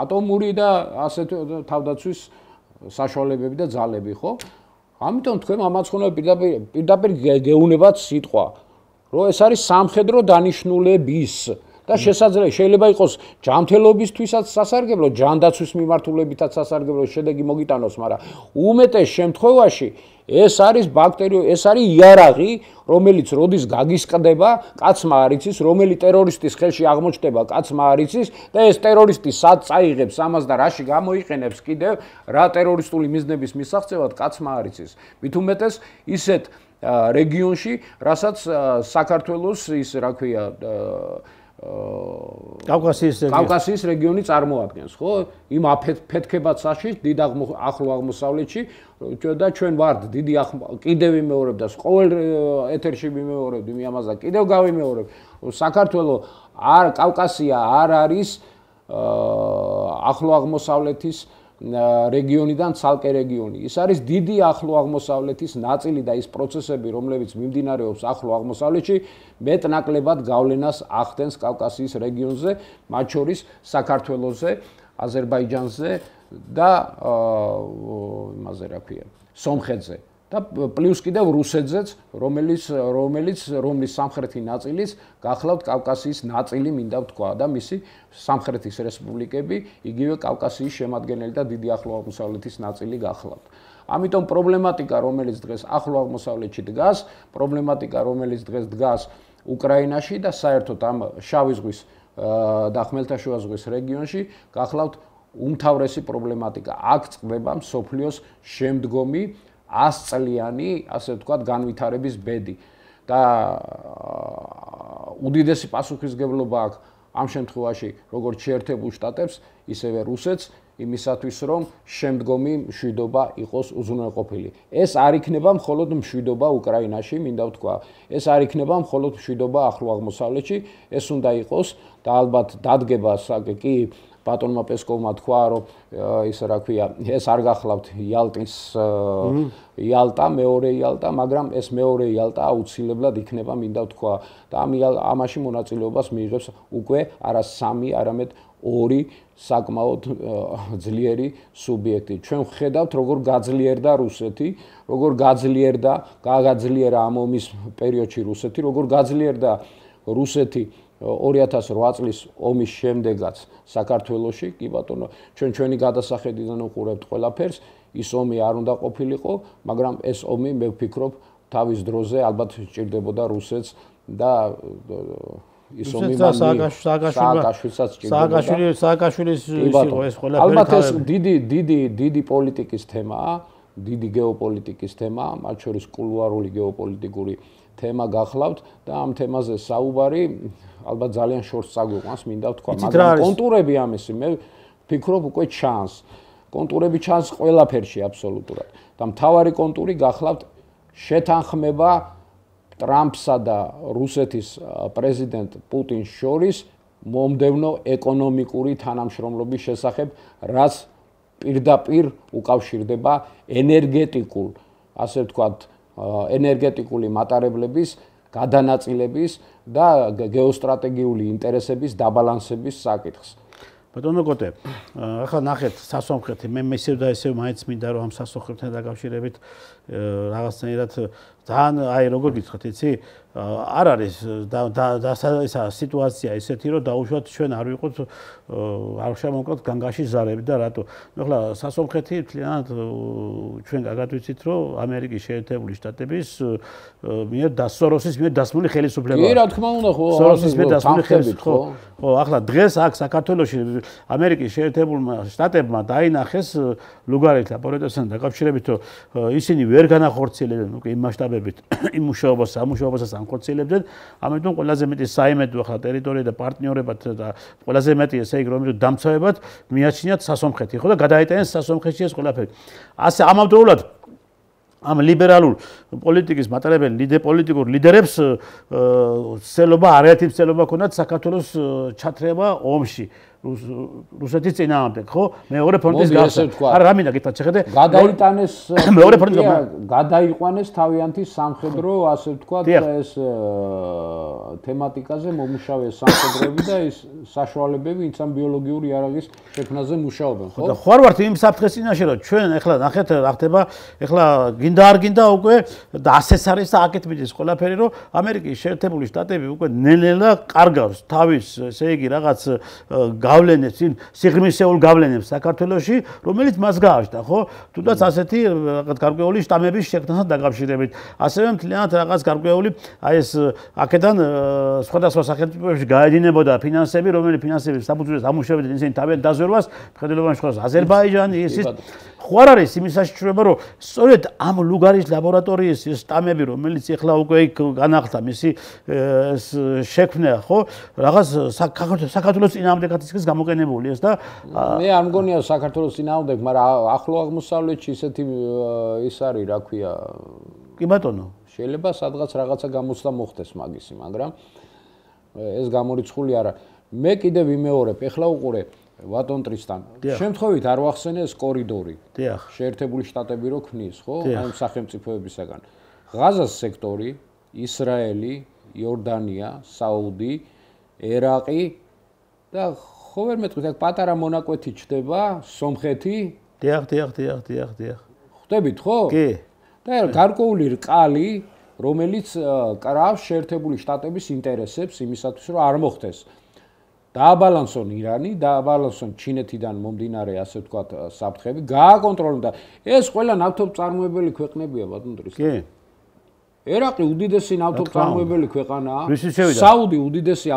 Speaker 2: ატომური და ასეთ თავდაცვის საშუალებები და ძალები, ხო? ამიტომ თქვენ ამაცხონებ პირდაპირ გეუნებათ სიტყვა რომ ეს არის სამხედრო დანიშნულების და შეიძლება იყოს ჯანმრთელობისთვისაც სასარგებლო, ჯანდაცვის მიმართულებითაც სასარგებლო შედეგი მოგიტანოს, მაგრამ უმეტეს შემთხვევაში ეს არის ეს არის იარაღი, რომელიც როდის გაგისყდება, კაცმა არ იცის, რომელი ტერორისტის ხელში აღმოჩნდება, კაცმა არ იცის და ეს ტერორისტი სად წაიღებს ამას და რაში გამოიყენებს კიდევ, რა ტერორისტული მიზნების მისაღწევად, კაცმა არ იცის. მით უმეტეს ისეთ რეგიონში, რასაც საქართველოს ის რა ქვია კავკასიის რეგიონი წარმოადგენს, ხო? იმ აფეთქებაცაში, დიდ ახლო აღმოსავლეთში და ჩვენ ვართ დიდი კიდევ ვიმეორებ და ყოველ ეთერში ვიმეორებ იმას და კიდევ გავიმეორებ. საქართველოს კავკასია არ არის ახლო აღმოსავლეთის რეგიონიდან ცალკე რეგიონი. ის არის დიდი ახლო აღმოსავლეთის ნაწილი და ის პროცესები, რომლებიც მიმდინარეობს ახლო აღმოსავლეთში, მეტნაკლებად გავლენას ახდენს კავკასიის რეგიონზე, მათ შორის საქართველოზე, აზერბაიჯანზე და იმაზე რა ქვია, სომხეთზე. და პლუს კიდევ რუსეთზეც, რომლის სამხრეთი ნაწილის გახლავთ კავკასიის ნაწილი მინდა ვთქვა და მისი სამხრეთის რესპუბლიკები, იგივე კავკასიის შემადგენელი და დიდი ახლო აღმოსავლეთის ნაწილი გახლავთ. ამიტომ პრობლემატიკა, რომელიც დღეს ახლო აღმოსავლეთში დგას, პრობლემატიკა, რომელიც დღეს დგას უკრაინაში და საერთოდ ამ შავი ზღვის და ხმელთაშუა ზღვის რეგიონში, გახლავთ უმთავრესი პრობლემატიკა. აქ წყდება მსოფლიოს შემდგომი 100 წლიანი, ასე ვთქვათ, განვითარების ბედი და უდიდესი პასუხისმგებლობა აქვს ამ შემთხვევაში როგორც შეერთებულ შტატებს, ისევე რუსეთს, იმისათვის რომ შემდგომი მშვიდობა იყოს უზრუნველყოფილი. ეს არ იქნება მხოლოდ მშვიდობა უკრაინაში, მინდა ვთქვა, ეს არ იქნება მხოლოდ მშვიდობა ახლო აღმოსავლეთში, ეს უნდა იყოს და ალბათ დადგება კი ბატონმა პესკოვმა თქვა, რომ ის რა ქვია, ეს არ გახლავთ იალტა, მეორე იალტა, მაგრამ ეს მეორე იალტა აუცილებლად იქნება, მინდა ვთქვა, და ამაში მონაწილეობას მიიღებს უკვე არა 3, არამედ 2 საკმაოდ ძლიერი სუბიექტი. ჩვენ ვხედავთ, როგორ გაძლიერდა რუსეთი, როგორ გააძლიერა ამ ომის პერიოდში რუსეთი, როგორ გაძლიერდა რუსეთი 2008 წლის ომის შემდეგაც საქართველოში, კი ბატონო, ჩვენი გადასახედიდან უყურებთ ყველაფერს, ის ომი არ უნდა ყოფილიყო, მაგრამ ეს ომი მე ვფიქრობ თავის დროზე ალბათ სჭირდებოდა რუსეთს და ის ომი
Speaker 1: სააკაშვილის იყო ეს ყველაფერი.
Speaker 2: ალბათ ეს დიდი პოლიტიკის თემაა, დიდი გეოპოლიტიკის თემაა, მათ შორის კულუარული გეოპოლიტიკური თემა გახლავთ და ამ თემაზე საუბარი ალბათ ძალიან შორს წაგვიყვანს, მინდა ვთქვა, მაგრამ კონტურები ამისი მე ვფიქრობ უკვე ჩანს. კონტურები ჩანს ყველაფერში აბსოლუტურად. და მთავარი კონტური გახლავთ შეთანხმება ტრამპსა და რუსეთის პრეზიდენტ პუტინს შორის მომდევნო ეკონომიკური თანამშრომლობის შესახებ, რაც პირდაპირ უკავშირდება ენერგეტიკულ, ასე ვთქვათ, ენერგეტიკული მატარებლების გადანაწილების და გეოსტრატეგიული ინტერესების დაბალანსების საკითხს.
Speaker 1: ბატონო კოტე, ახლა ნახეთ სასომხეთი, მე ისევ და ისევ მაინც მინდა რომ ამ სასომხეთთან დაკავშირებით რაღაცნაირად ძალიან აი როგორ გითხრათ, იცი? არ არის ისა სიტუაცია ისეთი, რომ დაუშვათ ჩვენ არ ვიყოთ არ შემოვკლოთ განგაში ზარები და რატო? ახლა სასომხეთი მთლიანად ჩვენ გაგათვიცით, რომ ამერიკის შეერთებული შტატების მიერ სოროსის მიერ დასმული ხელისუფლება.
Speaker 2: კი, რა თქმა უნდა, ხო,
Speaker 1: სოროსის მიერ დასმული ხელისუფლება. ხო, ახლა დღეს აქ საქართველოში ამერიკის შეერთებულმა შტატებმა დაინახეს ლუგარეთ აპარატოსთან დაკავშირებით, რომ ისინი ვერ განახორციელებენ უკვე იმ მასშტაბებით იმ მუშაობას, სამუშაოებასაც ანხორციელებდნენ, ამიტომ ყველაზე მეტი საიმედო ახლა ტერიტორია და პარტნიორებად და ყველაზე მეტი ესე იგი რომ დამცავებად მიაჩნიათ სასომხეთი, ხო და გადაეტანეს სასომხეთში ეს ყველაფერი. ასე ამავდროულად ამ ლიბერალურ პოლიტიკის მატარებელი პოლიტიკურ ლიდერებს ცელობა არაერთი ცელობა ქონდათ საქართველოს ჩათრება ომში. რუსეთის წინააღმდეგ, ხო? მეორე ფრონტის გასა. არა, რა მინდა გითხრათ, შეხედე.
Speaker 2: გადაიტანეს
Speaker 1: მეორე ფრონტის
Speaker 2: გადაიყვანეს თავიანთი სამხედრო, ასე ვთქვათ, ეს თემატიკაზე მომუშავეს სამხედროები და ეს საშუალებები ვინც ამ ბიოლოგიური იარაღის შექმნაზე მუშაობენ, ხო?
Speaker 1: და ხარ ვართ იმ საფრთხეს წინაშე, რომ ჩვენ ეხლა ნახეთ რა ხდება, ეხლა გინდა არ გინდა უკვე და ასეც არის და აკეთ მიდის ყველაფერი, რომ ამერიკის შეერთებული შტატები უკვე ნელ-ნელა კარგავს თავის, ესე იგი, რაღაც გავლენებს, სიღრმისეულ გავლენებს საქართველოში, რომელიც მას გააჩნდა, ხო? თუნდაც ასეთი რაღაც გარკვეული შტამების შექმნასთან დაკავშირებით. ასევე მთლიანად რაღაც გარკვეული აი ეს აქედან სხვადასხვა სახელმწიფოებში გაედინებოდა ფინანსები, რომელიც ფინანსების საფუძველს ამუშავებდნენ ისინი თავიანთ დაზვერვას, მხედველობაში ხოს აზერბაიჯანი, ის ხო არ არის იმის საშიშროება, რომ სწორედ ამ ლუგარის ლაბორატორიის შტამები, რომელიც ეხლა უკვე იქ განახლდა მისი შექმნა, ხო? რაღაც საქართველოს წინააღმდეგაც ის გამოყენებული ეს და
Speaker 2: მე არ მგონია საქართველოს წინააღმდეგ, მაგრამ ახლო აღმოსავლეთში ისეთი ის არის, რა ქვია.
Speaker 1: კი ბატონო.
Speaker 2: შეიძლება სადღაც რაღაცა გამოცდა მოხდეს მაგისი, მაგრამ ეს გამორიცხული არა. მე კიდევ ვიმეორებ, ეხლა უყურე ბატონ ტრისტან. შემთხვევით არ ვახსენე ეს კორიდორი. შეერთებული შტატები რო ქმნის, ხო? აი სახელმწიფოებისაგან. ღაზას სექტორი, ისრაელი, იორდანია, საუდი, ერაყი და ხო ვერ მეტყვით, აქ პატარა მონაკვეთი ჩდება, სომხეთი.
Speaker 1: დიახ.
Speaker 2: ხვდებით, ხო?
Speaker 1: კი.
Speaker 2: და გარკვეული რკალი, რომელიც კრავს შეერთებული შტატების ინტერესებს იმისათვის, რომ არ მოხდეს. დააბალანსონ ირანი, დააბალანსონ ჩინეთიდან მომდინარე, ასე ვთქვათ, საფრთხები, გააკონტროლონ და ეს ყველა ნავთობწარმოებელი ქვეყნებია, ბატონ ტრისტან.
Speaker 1: კი.
Speaker 2: ერაყი უდიდესი ნავთობწარმოებელი ქვეყანაა. საუდი უდიდესი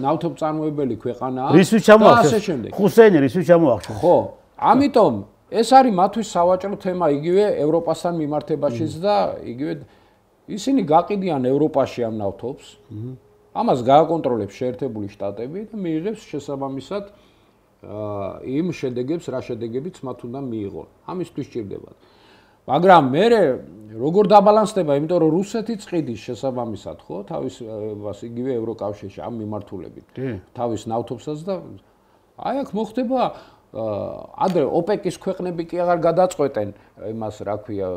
Speaker 2: ნავთობწარმოებელი ქვეყანაა.
Speaker 1: რისთვის ჩამოახშეს? ხუსეინი რისთვის ჩამოახშეს?
Speaker 2: ხო, ამიტომ ეს არის მათთვის სავაჭრო თემა იგივე ევროპასთან მიმართებაშიც და იგივე ისინი გაყიდიან ევროპაში ამ ნავთობს. ამას გააკონტროლებს შეერთებული შტატები და მიიღებს შესაბამისად იმ შედეგებს, რა შედეგებიც მათ უნდა მიიღონ. ამისთვის ჭირდებათ. მაგრამ მე როგორ დაბალანსდება, იმიტომ რომ რუსეთიც ყიდის შესაბამისად, ხო, თავის იგივე ევროკავშირში ამ მიმართულებით. თავის ნავთობსაც და აი აქ მოხდება ადრე ოპეკის ქვეყნები კი აღარ გადაწყვეტენ იმას, რა ქვია,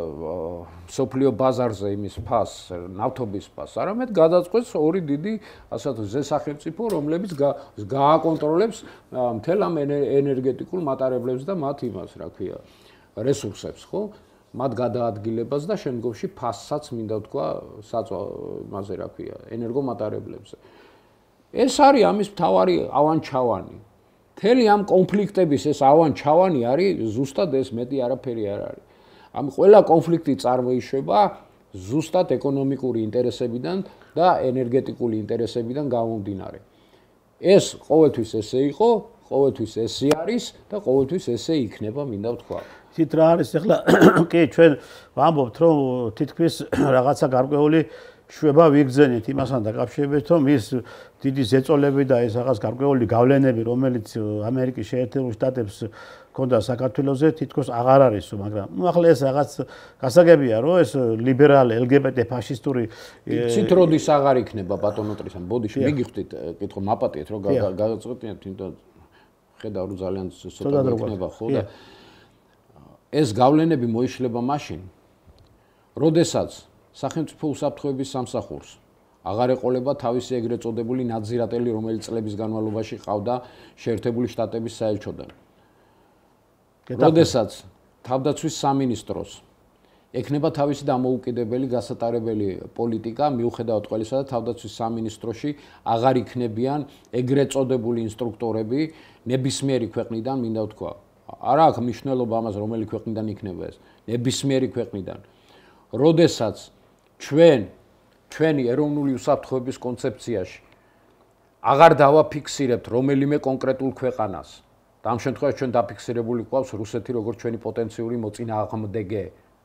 Speaker 2: სოფლიო ბაზარზე იმის ფასს, ნავთობის ფასს, არამედ გადაწყვეტს ორი დიდი, ასე ვთქვათ, ზესახელმწიფო, რომლებიც გააკონტროლებს მთელ ამ ენერგეტიკულ მატარებლებს და მათ იმას, რა ქვია, რესურსებს, ხო? მათ გადაადგილებას და შემდგომში ფასსაც მინდა ვთქვა, იმაზე, რა ქვია, ენერგომატარებლებზე. ეს არის ამის მთავარი ავანჩავანი. მთელი ამ კონფლიქტების ეს ავანჩავანი არის ზუსტად ეს, მეტი არაფერი არ არის. ამ ყველა კონფლიქტი წარმოიშვება ზუსტად ეკონომიკური ინტერესებიდან და ენერგეტიკული ინტერესებიდან გამომდინარე. ეს ყოველთვის ესე იყო, ყოველთვის ესე არის და ყოველთვის ესე იქნება, მინდა ვთქვა.
Speaker 1: თით რა არის ახლა კი ჩვენ ვამბობთ რომ თითქმის რაღაცა გარკვეული შვება ვიგზენით იმასთან დაკავშირებით რომ ის დიდი ზეწოლები და ეს რაღაც გარკვეული გავლენები რომელიც ამერიკის შეერთებულ შტატებს ქონდა საქართველოზე თითქოს აღარ არისო მაგრამ ნუ ახლა ეს რაღაც გასაგებია რომ ეს ლიბერალი LGBT ფაშისტური
Speaker 2: ცით როდის აღარ იქნება ბატონო ტრისთან ბოდიში მიგიხდით კითხო მაპატიეთ რომ გადაწყვეტინებთ თვითონ ხედავ რომ ძალიან ცოტა იქნება ხო და ეს გავლენები მოიშლება მაშინ როდესაც სახელმწიფო უსაფრთხოების სამსახურს აღარ ეყოლება თავისი ეგრეთ წოდებული ნაძირატელი რომელიც წლების განმავლობაში ყავდა შეერთებული შტატების საელჩოდან როდესაც თავდაცვის სამინისტროს ექნება თავისი დამოუკიდებელი გასატარებელი პოლიტიკა მიუხედავად ყველისა და თავდაცვის სამინისტროში აღარ იქნებიან ეგრეთ წოდებული ინსტრუქტორები ნებისმიერი ქვეყნიდან მინდა ვთქვა არა აქვს მნიშვნელობა ამას რომელი ქვეყნიდან იქნება ეს ნებისმიერი ქვეყნიდან როდესაც ჩვენი ეროვნული უსაფრთხოების კონცეფციაში აღარ დავაფიქსირებთ რომელიმე კონკრეტულ ქვეყანას და ამ შემთხვევაში ჩვენ დაფიქსირებული გვყავს რუსეთი როგორც ჩვენი პოტენციური მოწინააღმდეგე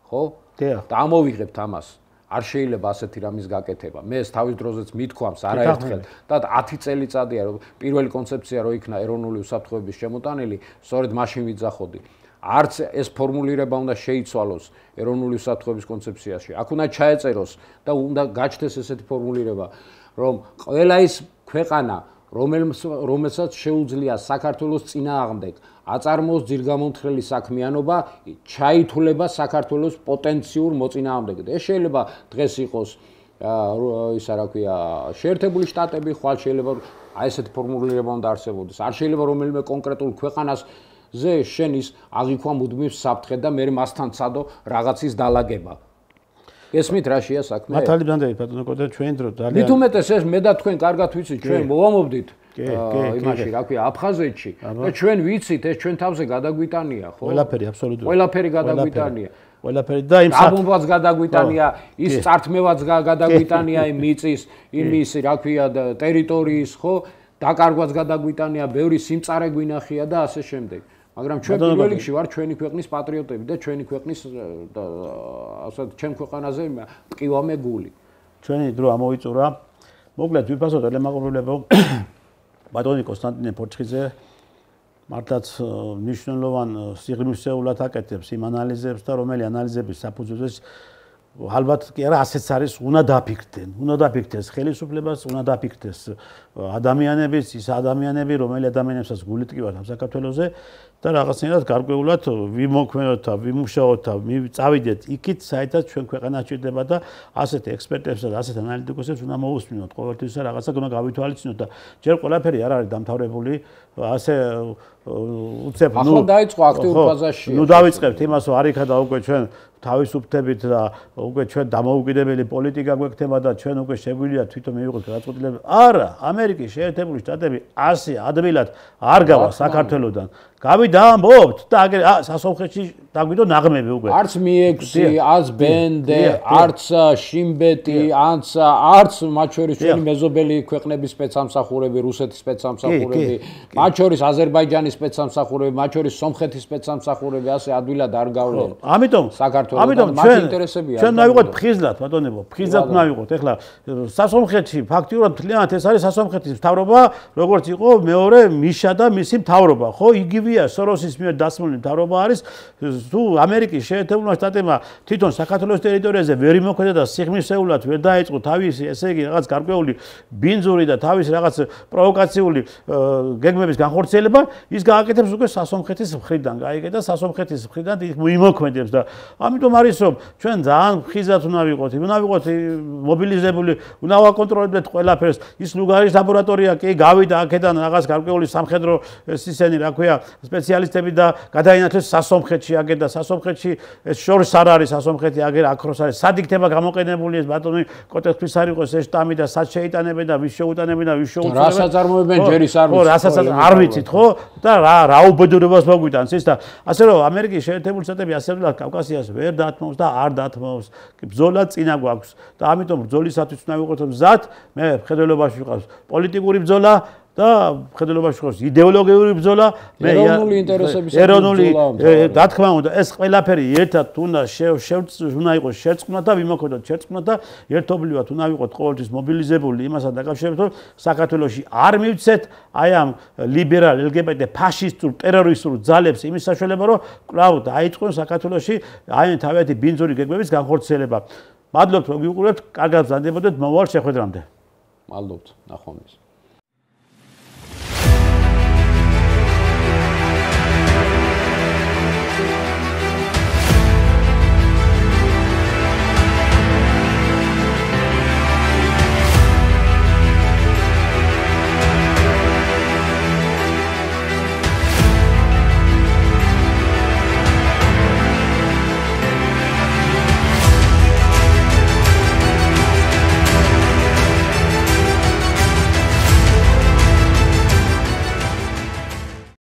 Speaker 2: ხო და ამოვიღებთ ამას არ შეიძლება ასეთი რამის გაკეთება მე ეს თავის დროზეც მithქვამს არაერთხელ და 10 წელიწადია რომ პირველი კონცეფცია რო იქნა ეროვნული უსაფრთხოების შემოტანილი სწორედ მაშინ ვიძახოდი არც ეს ფორმულირება უნდა შეიცვალოს ეროვნული უსაფრთხოების კონცეფციაში აქ უნდა ჩაეწეროს და უნდა გაჩნდეს ესეთი ფორმულირება რომ ყველა ის ქვეყანა რომელსაც შეუძლია საქართველოს წინააღმდეგ აწარმოოს ძირგამომთხრელი საქმიანობა, ჩაითვლება საქართველოს პოტენციურ მოწინააღმდეგედ. ეს შეიძლება დღეს იყოს ისა რა ქვია შეერთებული შტატები, ხვალ შეიძლება აი ესეთი ფორმულირება უნდა არსებობდეს. არ შეიძლება რომელიმე კონკრეტულ ქვეყანას ზე შენ ის აღიქვა მუდმივ საფრთხე და მე მასთან ცადო რაღაცის დალაგება. ესმით რაშია საქმე?
Speaker 1: მართალი ბრძანდები ბატონო კოტე ჩვენ დრო ძალიან
Speaker 2: მით უმეტეს ეს მე და თქვენ კარგად ვიცით ჩვენ მოვამობდით იმაში რა ქვია აფხაზეთში და ჩვენ ვიცით ეს ჩვენ თავზე გადაგვიტანია ხო?
Speaker 1: ყველაფერი აბსოლუტურად.
Speaker 2: ყველაფერი გადაგვიტანია.
Speaker 1: ყველაფერი და იმ
Speaker 2: საბომბაც გადაგვიტანია, ის წართმევაც გადაგვიტანია იმ მიწის, იმის რა ქვია ტერიტორიის ხო? დაკარგვაც გადაგვიტანია, ბევრი სიმწარე გვინახია და ასე შემდეგ. მაგრამ ჩვენ პირველ რიგში ვარ ჩვენი ქვეყნის პატრიოტები და ჩვენი ქვეყნის ასე ჩემ ქვეყანაზე მყივამე გული.
Speaker 1: ჩვენი დრო ამოვიწურა. მოკლედ ვიფასოთ ელემაყურებლებო ბატონი კონსტანტინე ფორჩხიძე მართლაც მნიშვნელოვან სიღრმისეულად აკეთებს იმ ანალიზებს და რომელი ანალიზების საფუძველზე ალბათ კი არა ასეც არის უნდა დაფიქრდეს ხელისუფლებას, უნდა დაფიქრდეს ადამიანების, ის ადამიანები, რომელი ადამიანებსაც გული ტკივათ ამ საქართველოზე და რაღაცნაირად გარკვეულად ვიმოქმედოთ და ვიმუშაოთ და წავიდეთ იქით, საერთოდ ჩვენ ქვეყანა ჭირდება და ასეთ ექსპერტებსა და ასეთ ანალიტიკოსებს უნდა მოусმინოთ ყოველთვის და რაღაცა უნდა გავითვალისწინოთ და ჯერ ყველაფერი არ არის დამთავრებული, ასე უცებ
Speaker 2: ახლა დაიწყო აქტიურ ფაზაში.
Speaker 1: ნუ დავიწყებთ იმას, რომ არიქა და უკვე ჩვენ თავისუფლდებით და უკვე ჩვენ დამოუკიდებელი პოლიტიკა გვექნება და ჩვენ უკვე შეგვიძლია თვითონ მივიღოთ გადაწყვეტილება. არა, ამერიკის შეერთებული შტატები ასე ადვილად არ გავა საქართველოსთან. გავიდა ამბობთ და აგერ სასონხეთში დაგვიდო ნაღმები უკვე.
Speaker 2: არც მიექვსი, არც ბენდე, არც შიმბეტი, არც მათ შორის ჩვენი მეზობელი ქვეყნების სპეცსამსახურები, რუსეთის სპეცსამსახურები, მათ შორის აზერბაიჯანის სპეცსამსახურები, მათ შორის სომხეთის სპეცსამსახურები ასე ადვილად არ გავლენ.
Speaker 1: ამიტომ ჩვენ დავიღოთ ფხიზლად, ბატონებო, ფხიზლად დავიღოთ. ეხლა სასომხეთში ფაქტიურად მთლიანად ეს არის სასომხეთის მთავრობა, როგორც იყო მეორე მიშა და მისი მთავრობა, ხო? იგივეა სოროსის მიერ დასმული მთავრობა არის. თუ ამერიკის შეერთებულმა შტატებმა თვითონ საქართველოს ტერიტორიაზე ვერ იმოქმედა და სიღრმისეულად ვერ დაიწყო თავისი, ესე იგი რაღაც გარკვეული ბინძური და თავისი რაღაც პროვოკაციული გეგმების განხორციელება, ის გააკეთებს უკვე სასომხეთის მხრიდან, გაიგე და სასომხეთის მხრიდან იმოქმედებს და ამიტომ არის რომ ჩვენ ძალიან ხიზად უნდა ვიყოთ, უნდა ვიყოთ მობილიზებული, უნდა ვაკონტროლებდეთ ყველაფერს. ის ლუგარის ლაბორატორია კი გავიდა აქედან რაღაც გარკვეული სამხედრო ისინი რა ქვია სპეციალისტები და გადაინაცვლეს სასომხეთში აგერ და სასომხეთში ეს შორს არ არის სასომხეთი აგერ აქროს არის. სად იქნება გამოყენებული ეს ბატონი კოტეთვის არ იყოს ეს შტამი და სად შეიტანებენ და ვის შეუტანებენ და ვის შეუწევენ.
Speaker 2: რას აწარმოებენ ჯერ ის არ
Speaker 1: ვიცით. ხო, რასაც არ ვიცით ხო? და რა უბედურებას მოგვიტანს ის და ასე რომ ამერიკის შეერთებული შტატები ასეულად კავკასიას ვერ დათმობს და არ დათმობს. ბრძოლა წინა გვაქვს და ამიტომ ბრძოლისათვის უნდა ვიყოთ მზად. მე მხედველობაში ვიყავს პოლიტიკური ბრძოლა და მხედველობაში ვიყავს იდეოლოგიური ბრძოლა. მე
Speaker 2: ეროვნული ინტერესების
Speaker 1: ბრძოლა. რა თქმა უნდა, ეს ყველაფერი ერთად უნდა უნდა იყოს შერწყმულად და ვიმოქმედოთ შერწყმულად და ერთობლივად უნდა ვიყოთ ყოველთვის მობილიზებული იმასთან დაკავშირებით, რომ საქართველოში არ მივცეთ აი ამ ლიბერალ LGBT ფაშისტურ ტერორისტულ ძალებს იმის საშუალება, რომ კვლავ დაიწყონ საქართველოში აი თავიანთი ბინძური გეგმების განხორციელება. მადლობთ რომ გიყურებთ, კარგად ბრძანდებოდეთ მომავალ შეხვედრამდე.
Speaker 2: მადლობთ, ნახვამდის.